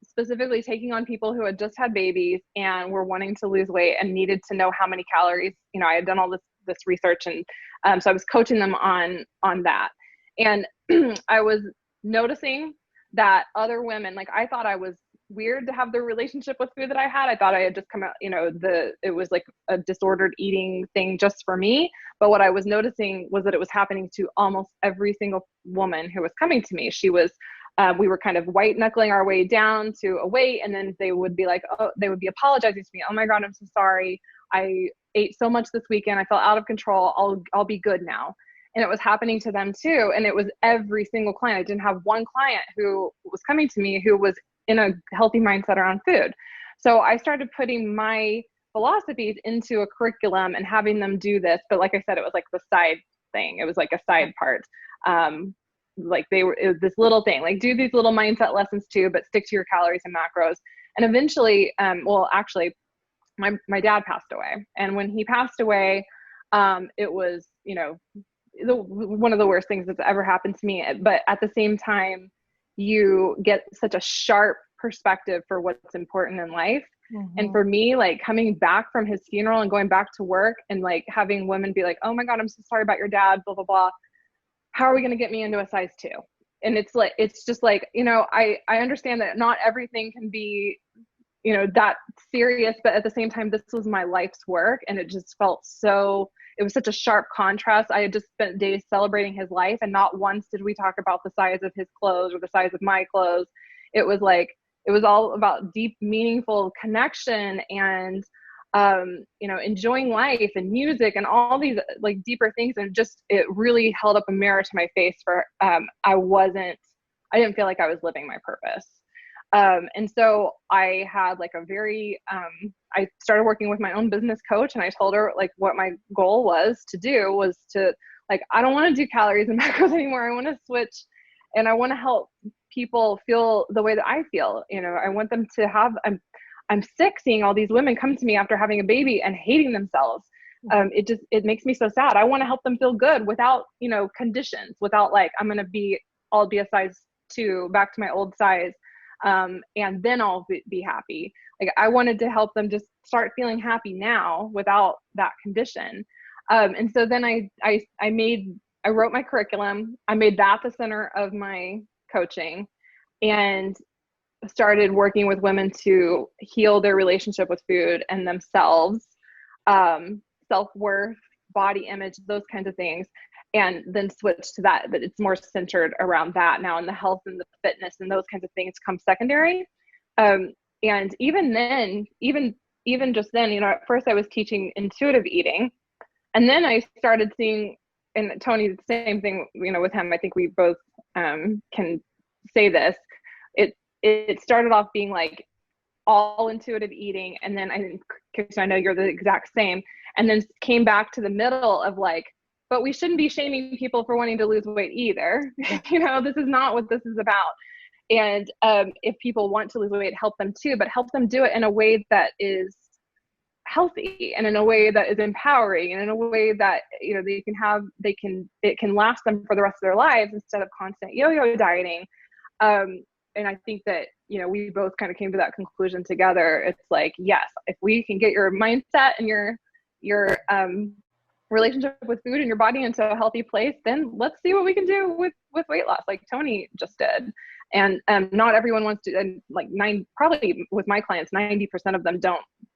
specifically taking on people who had just had babies and were wanting to lose weight and needed to know how many calories. I had done all this research, and so I was coaching them on that. And I was noticing that other women, like I thought I was weird to have the relationship with food that I had. I thought I had just come out, it was like a disordered eating thing just for me. But what I was noticing was that it was happening to almost every single woman who was coming to me. We were kind of white knuckling our way down to a weight, and then they would be like, oh, they would be apologizing to me. Oh my God, I'm so sorry. I ate so much this weekend. I felt out of control. I'll be good now. And it was happening to them too. And it was every single client. I didn't have one client who was coming to me who was in a healthy mindset around food. So I started putting my philosophies into a curriculum and having them do this. But like I said, it was like the side thing. It was like a side part. It was this little thing, like do these little mindset lessons too, but stick to your calories and macros. And eventually, actually my dad passed away. And when he passed away, it was, one of the worst things that's ever happened to me. But at the same time, you get such a sharp perspective for what's important in life. Mm-hmm. And for me, like coming back from his funeral and going back to work and like having women be like, oh my God, I'm so sorry about your dad, blah, blah, blah. How are we going to get me into a size 2? And it's just like, I understand that not everything can be, that serious, but at the same time, this was my life's work. And it just felt it was such a sharp contrast. I had just spent days celebrating his life, and not once did we talk about the size of his clothes or the size of my clothes. It was all about deep, meaningful connection and, enjoying life and music and all these like deeper things. And it really held up a mirror to my face for, I didn't feel like I was living my purpose. And so I had like I started working with my own business coach, and I told her like what my goal was to like, I don't want to do calories and macros anymore. I want to switch, and I want to help people feel the way that I feel. I want them to I'm sick seeing all these women come to me after having a baby and hating themselves. It makes me so sad. I want to help them feel good without, conditions, without like, I'll be a size 2 back to my old size. And then I'll be happy. Like I wanted to help them just start feeling happy now without that condition. And so then I wrote my curriculum. I made that the center of my coaching, and started working with women to heal their relationship with food and themselves, self-worth, body image, those kinds of things. And then switch to that it's more centered around that now, and the health and the fitness and those kinds of things come secondary. And even then, even just then, at first I was teaching intuitive eating, and then I started seeing, and Tony, the same thing, with him, I think we both can say this. It started off being like all intuitive eating, and then I know you're the exact same, and then came back to the middle of like, but we shouldn't be shaming people for wanting to lose weight either. This is not what this is about. And if people want to lose weight, help them too, but help them do it in a way that is healthy, and in a way that is empowering, and in a way that, it can last them for the rest of their lives instead of constant yo-yo dieting. And I think that, we both kind of came to that conclusion together. It's like, yes, if we can get your mindset and your relationship with food and your body into a healthy place, then let's see what we can do with weight loss, like Tony just did. And not everyone wants to, and like probably with my clients, 90% of them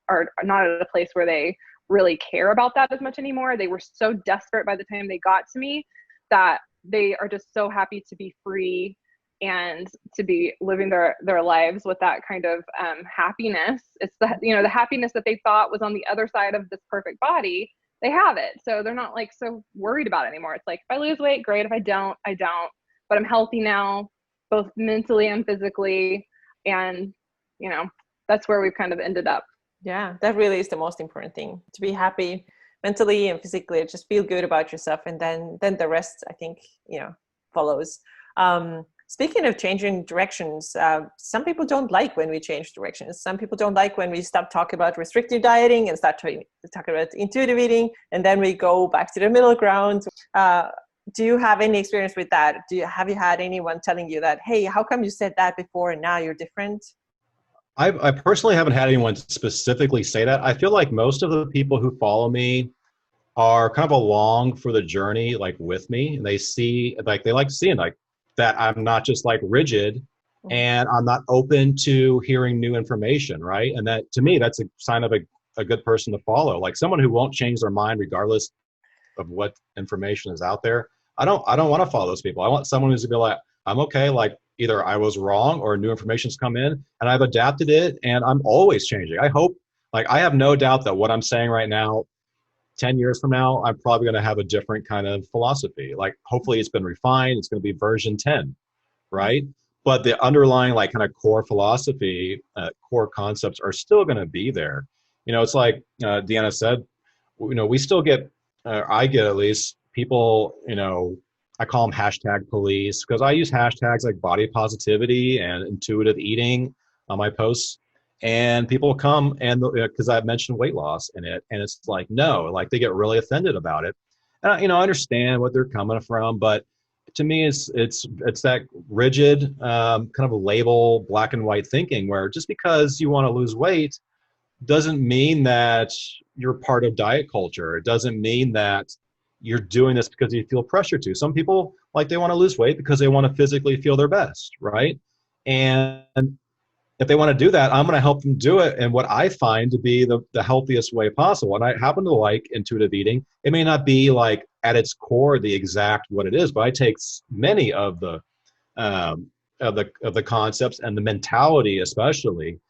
are not at a place where they really care about that as much anymore. They were so desperate by the time they got to me that they are just so happy to be free and to be living their lives with that kind of happiness. It's the happiness that they thought was on the other side of this perfect body. They have it. So they're not like so worried about it anymore. It's like, if I lose weight, great. If I don't, I don't. But I'm healthy now, both mentally and physically. And, that's where we've kind of ended up. Yeah, that really is the most important thing, to be happy mentally and physically, just feel good about yourself. And then the rest, I think, follows. Speaking of changing directions, some people don't like when we change directions. Some people don't like when we stop talking about restrictive dieting and start talking about intuitive eating, and then we go back to the middle ground. Do you have any experience with that? Have you had anyone telling you that, hey, how come you said that before and now you're different? I personally haven't had anyone specifically say that. I feel like most of the people who follow me are kind of along for the journey, like with me, and they see, like, they like seeing like that I'm not just like rigid and I'm not open to hearing new information, right? And that, to me, that's a sign of a good person to follow. Like someone who won't change their mind regardless of what information is out there. I don't want to follow those people. I want someone who's to be like, I'm okay, like either I was wrong or new information's come in and I've adapted it and I'm always changing. I hope, like I have no doubt that what I'm saying right now, 10 years from now, I'm probably going to have a different kind of philosophy. Like hopefully it's been refined, it's going to be version 10, right? But the underlying like kind of core philosophy, core concepts are still going to be there. You know, it's like Deanna said, you know, we still get, I get at least people, you know, I call them hashtag police because I use hashtags like body positivity and intuitive eating on my posts. And people come and because I've mentioned weight loss in it, and it's like, no, like they get really offended about it. And you know, I understand what they're coming from, but to me, it's that rigid kind of a label, black and white thinking where just because you want to lose weight doesn't mean that you're part of diet culture. It doesn't mean that you're doing this because you feel pressure to. Some people, like, they want to lose weight because they want to physically feel their best, right? And if they want to do that, I'm going to help them do it in what I find to be the healthiest way possible. And I happen to like intuitive eating. It may not be like at its core the exact what it is, but I take many of the concepts and the mentality especially,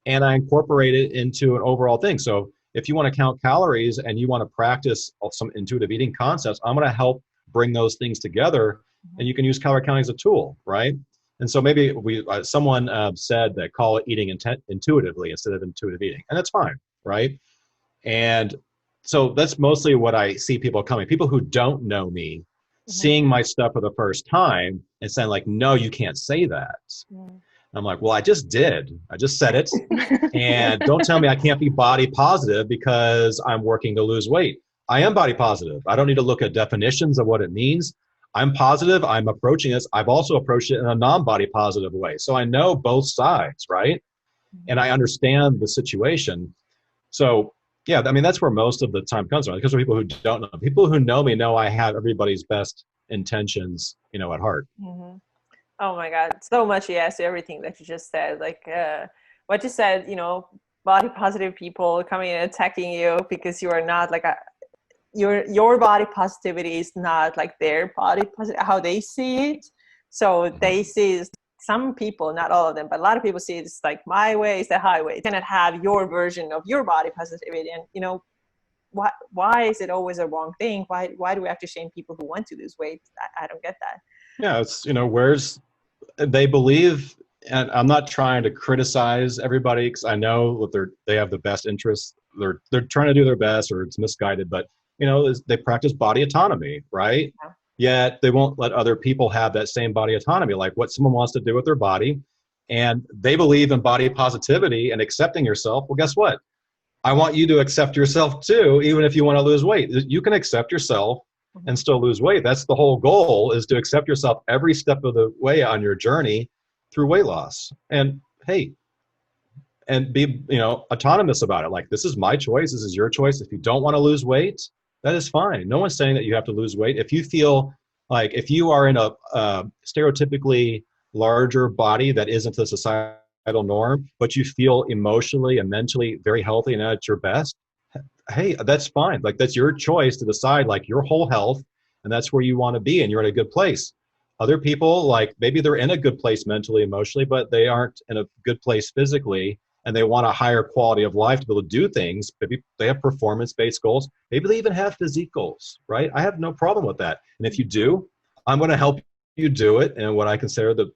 and I incorporate it into an overall thing. So if you want to count calories and you want to practice some intuitive eating concepts, I'm going to help bring those things together, and you can use calorie counting as a tool, right? And so maybe someone said that call it eating intuitively instead of intuitive eating, and that's fine, right? And so that's mostly what I see people coming. People who don't know me, seeing my stuff for the first time and saying like, no, you can't say that. I'm like, well, I just did. I just said it. And don't tell me I can't be body positive because I'm working to lose weight. I am body positive. I don't need to look at definitions of what it means. I'm positive. I'm approaching this. I've also approached it in a non-body positive way. So I know both sides, right? And I understand the situation. So yeah, I mean, that's where most of the time comes from, because for people who don't know. People who know me know I have everybody's best intentions, you know, at heart. Oh my God, so much yes to everything that you just said. Like what you said, you know, body positive people coming and attacking you because you are not like your body positivity is not like their body positive, how they see it. So they see some people, not all of them, but a lot of people see it's like my way is the highway. You cannot have your version of your body positivity. And you know, why is it always a wrong thing? Why do we have to shame people who want to lose weight? I don't get that. Yeah, it's, you know, they believe, and I'm not trying to criticize everybody because I know that they have the best interests. They're trying to do their best, or it's misguided, but you know, they practice body autonomy, right? Yeah. Yet they won't let other people have that same body autonomy, like what someone wants to do with their body. And they believe in body positivity and accepting yourself. Well, guess what? I want you to accept yourself too, even if you want to lose weight. You can accept yourself and still lose weight. That's the whole goal, is to accept yourself every step of the way on your journey through weight loss. And hey, and be, you know, autonomous about it. Like, this is my choice. This is your choice. If you don't want to lose weight, that is fine. No one's saying that you have to lose weight. If you feel like, if you are in a stereotypically larger body that isn't the societal norm, but you feel emotionally and mentally very healthy and at your best, hey, that's fine. Like, that's your choice to decide, like, your whole health, and that's where you want to be, and you're in a good place. Other people, like, maybe they're in a good place mentally, emotionally, but they aren't in a good place physically, and they want a higher quality of life to be able to do things. Maybe they have performance-based goals. Maybe they even have physique goals, right? I have no problem with that. And if you do, I'm going to help you do it in what I consider the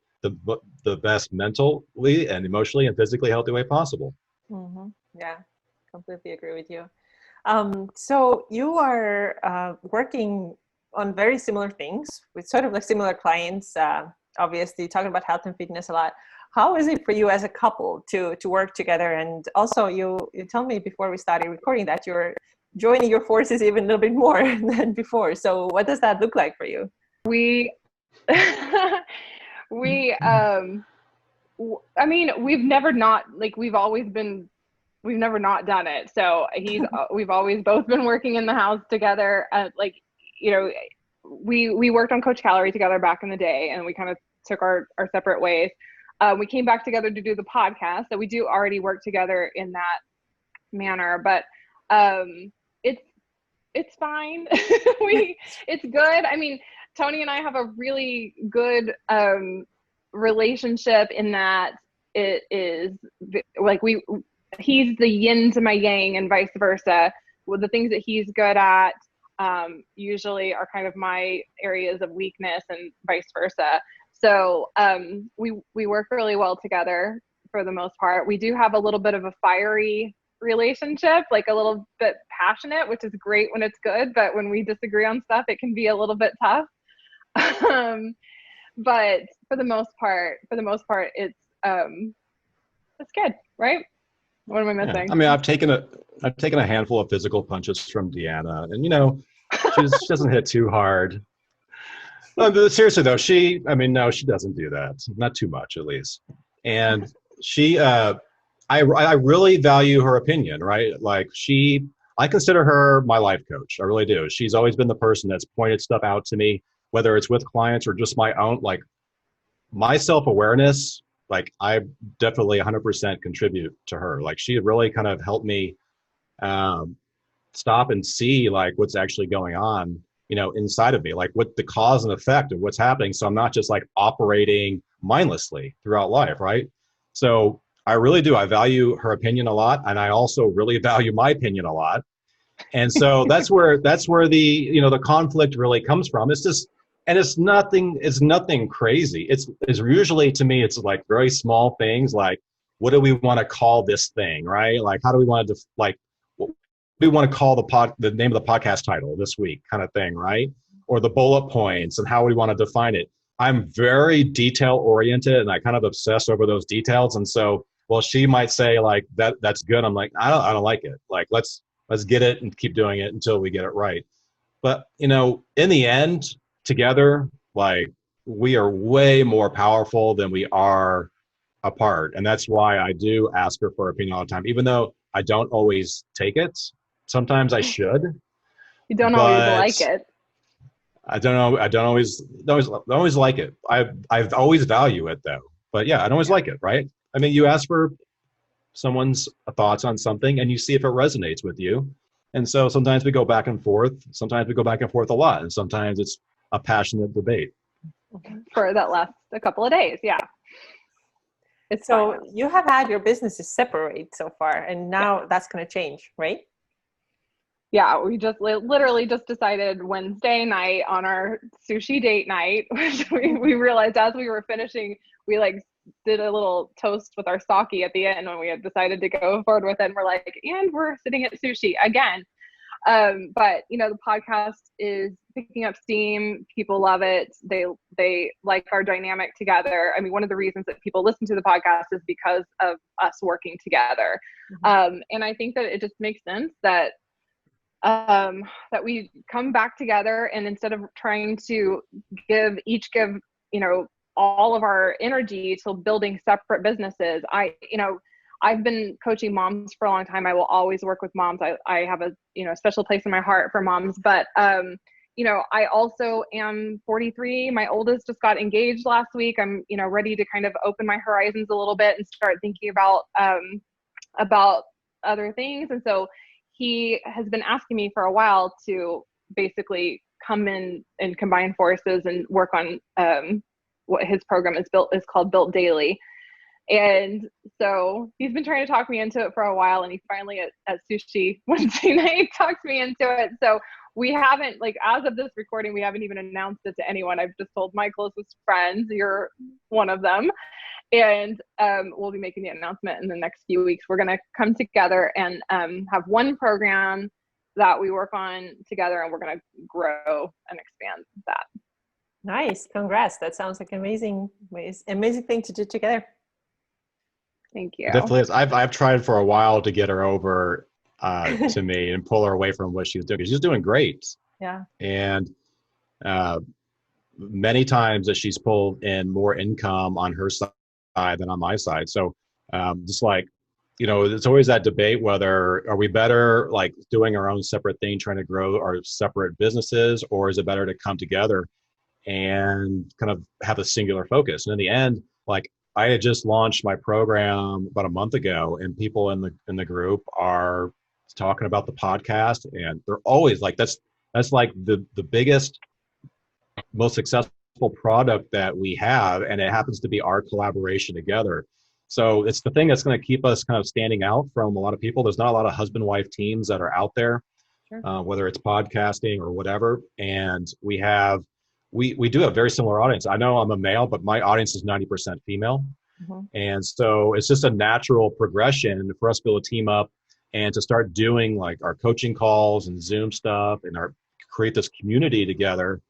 best mentally and emotionally and physically healthy way possible. Yeah, completely agree with you. So you are working on very similar things with sort of like similar clients, obviously talking about health and fitness a lot. How is it for you as a couple to work together? And also you told me before we started recording that you're joining your forces even a little bit more than before. So what does that look like for you? I mean, we've never not done it. So we've always both been working in the house together. Like, you know, we worked on Coach Calorie together back in the day, and we kind of took our separate ways. We came back together to do the podcast. So we do already work together in that manner, but it's fine. It's good. I mean, Tony and I have a really good relationship in that it is like he's the yin to my yang and vice versa. Well, the things that he's good at usually are kind of my areas of weakness and vice versa. So we work really well together for the most part. We do have a little bit of a fiery relationship, like a little bit passionate, which is great when it's good, but when we disagree on stuff, it can be a little bit tough. But for the most part, it's good, right? What am I missing? Yeah. I mean, I've taken a handful of physical punches from Deanna, and she doesn't hit too hard. But seriously though, no, she doesn't do that. Not too much, at least. And she, I really value her opinion, right? Like I consider her my life coach. I really do. She's always been the person that's pointed stuff out to me, whether it's with clients or just my own, like my self-awareness. Like I definitely 100% contribute to her. Like she really kind of helped me stop and see like what's actually going on, inside of me, like what the cause and effect of what's happening. So I'm not just like operating mindlessly throughout life, right? So I really do. I value her opinion a lot, and I also really value my opinion a lot. And so that's where the the conflict really comes from. It's just, and it's nothing crazy. It's usually, to me, it's like very small things, like what do we want to call this thing, right? Like how do we want to what do we want to call the name of the podcast title this week, kind of thing, right? Or the bullet points and how we want to define it. I'm very detail oriented, and I kind of obsess over those details. And so, well, she might say like that's good. I'm like, I don't like it. Like let's get it and keep doing it until we get it right. But in the end, together, like we are way more powerful than we are apart. And that's why I do ask her for her opinion all the time, even though I don't always take it. Sometimes I should. You don't always like it. I don't know. I don't always like it. I've always value it though. But yeah, I don't always like it, right? I mean, you ask for someone's thoughts on something and you see if it resonates with you. And so sometimes we go back and forth. Sometimes we go back and forth a lot. And sometimes it's a passionate debate. For that lasts a couple of days. Yeah. So you have had your businesses separate so far, and now that's going to change, right? Yeah, we just literally just decided Wednesday night on our sushi date night, which we realized as we were finishing, we like did a little toast with our sake at the end when we had decided to go forward with it. And we're like, and we're sitting at sushi again. But the podcast is picking up steam. People love it. They like our dynamic together. I mean, one of the reasons that people listen to the podcast is because of us working together. Mm-hmm. And I think that it just makes sense that we come back together, and instead of trying to give all of our energy to building separate businesses, I've been coaching moms for a long time. I will always work with moms. I have a special place in my heart for moms, but I also am 43. My oldest just got engaged last week. I'm ready to kind of open my horizons a little bit and start thinking about other things. And so he has been asking me for a while to basically come in and combine forces and work on what his program is called Built Daily. And so he's been trying to talk me into it for a while, and he finally at sushi Wednesday night talked me into it. So we haven't, like, as of this recording, we haven't even announced it to anyone. I've just told my closest friends, you're one of them. And we'll be making the announcement in the next few weeks. We're going to come together and have one program that we work on together, and we're going to grow and expand that. Nice. Congrats. That sounds like an amazing thing to do together. Thank you. It definitely is. I've tried for a while to get her over to me and pull her away from what she's doing. She's doing great. Yeah. And many times that she's pulled in more income on her side than on my side. So just like, it's always that debate, whether are we better like doing our own separate thing, trying to grow our separate businesses, or is it better to come together and kind of have a singular focus? And in the end, like, I had just launched my program about a month ago, and people in the group are talking about the podcast, and they're always like, that's like the biggest, most successful product that we have, and it happens to be our collaboration together. So it's the thing that's going to keep us kind of standing out from a lot of people. There's not a lot of husband-wife teams that are out there, Sure. whether it's podcasting or whatever. And we do have very similar audience. I know I'm a male, but my audience is 90% female. Mm-hmm. And so it's just a natural progression for us to be able to team up and to start doing like our coaching calls and Zoom stuff and create this community together.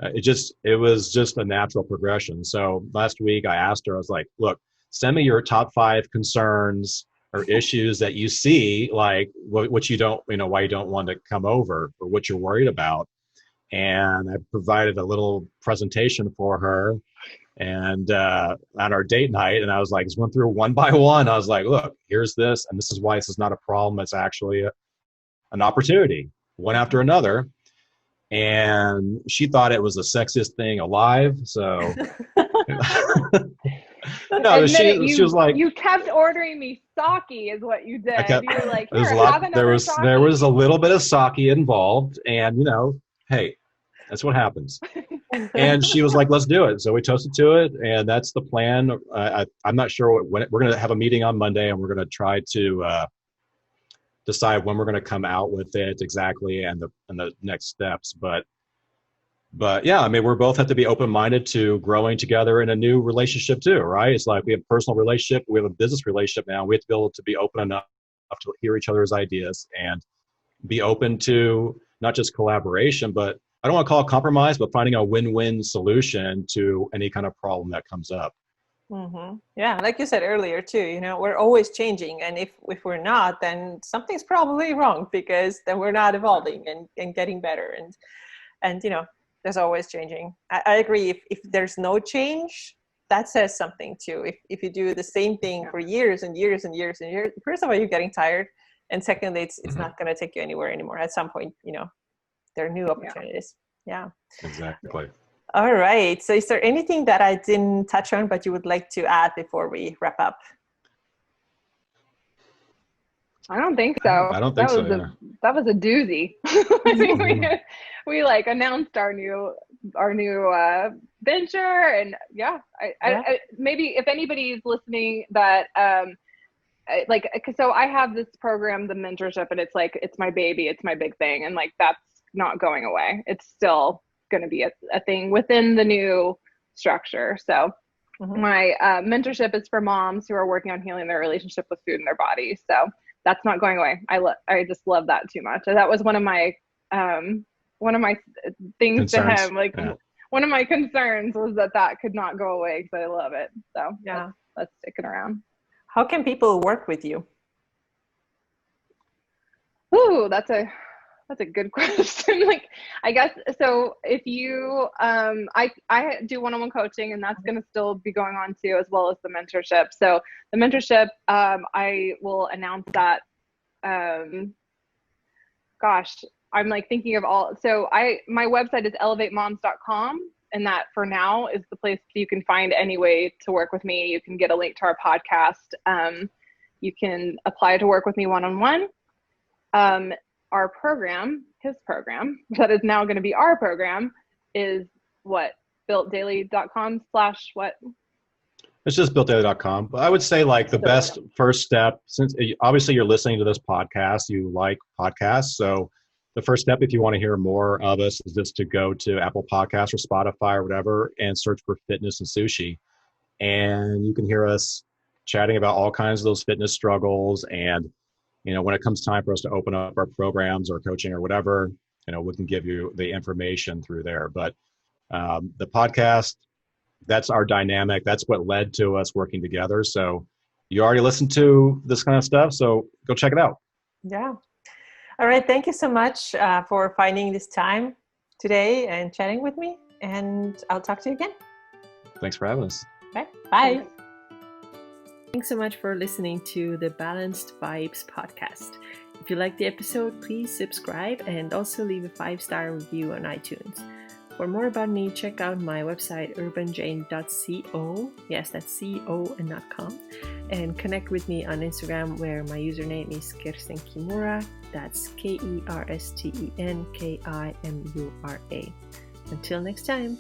It was just a natural progression. So last week I asked her, I was like, look, send me your top 5 concerns or issues that you see, like what you don't, why you don't want to come over or what you're worried about. And I provided a little presentation for her and on our date night. And I was like, just went through one by one. I was like, look, here's this. And this is why this is not a problem. It's actually an opportunity, one after another. And she thought it was the sexiest thing alive. So no, she was like, you kept ordering me sake is what you did. You were like, here, have another sake. There was a little bit of sake involved, and hey, that's what happens. And she was like, let's do it. So we toasted to it, and that's the plan. I'm not sure when we're going to have a meeting on Monday, and we're going to try to decide when we're going to come out with it exactly and the next steps. But yeah, I mean, we're both have to be open-minded to growing together in a new relationship too, right? It's like we have a personal relationship, we have a business relationship now. We have to be able to be open enough to hear each other's ideas and be open to not just collaboration, but I don't want to call it compromise, but finding a win-win solution to any kind of problem that comes up. Mm-hmm. Yeah, like you said earlier too, we're always changing, and if we're not, then something's probably wrong, because then we're not evolving and getting better, and there's always changing. I agree. If there's no change, that says something too. If you do the same thing for years and years and years and years, first of all, you're getting tired, and secondly, it's not going to take you anywhere anymore. At some point, there are new opportunities. Yeah. Exactly. All right. So is there anything that I didn't touch on but you would like to add before we wrap up? I don't think so. I don't think so. That was a doozy. I mean, we like announced our new venture, and I maybe if anybody's listening that so I have this program, the mentorship, and it's like it's my baby, it's my big thing, and like that's not going away. It's still going to be a thing within the new structure. So my mentorship is for moms who are working on healing their relationship with food and their body. So that's not going away. I just love that too much. And that was one of my things concerns to him. Like one of my concerns was that could not go away, because I love it. So that's sticking around. How can people work with you? Ooh, that's a good question. Like, I guess, so if you, I do one-on-one coaching, and that's going to still be going on too, as well as the mentorship. So the mentorship, I will announce that, I'm like thinking of my website is elevatemoms.com. And that for now is the place you can find any way to work with me. You can get a link to our podcast. You can apply to work with me one-on-one. Our program, his program, that is now going to be our program, is what? builtdaily.com/what? It's just builtdaily.com. But I would say like the best first step, since obviously you're listening to this podcast, you like podcasts. So the first step, if you want to hear more of us, is just to go to Apple Podcasts or Spotify or whatever and search for Fitness and Sushi. And you can hear us chatting about all kinds of those fitness struggles. And, when it comes time for us to open up our programs or coaching or whatever, we can give you the information through there. But the podcast, that's our dynamic. That's what led to us working together. So you already listened to this kind of stuff, so go check it out. Yeah. All right. Thank you so much for finding this time today and chatting with me. And I'll talk to you again. Thanks for having us. Okay. Bye. Thanks so much for listening to the Balanced Vibes podcast. If you liked the episode, please subscribe and also leave a 5-star review on iTunes. For more about me, check out my website urbanjane.co. Yes, that's co and not com. And connect with me on Instagram, where my username is Kirsten Kimura. That's KerstenKimura. Until next time.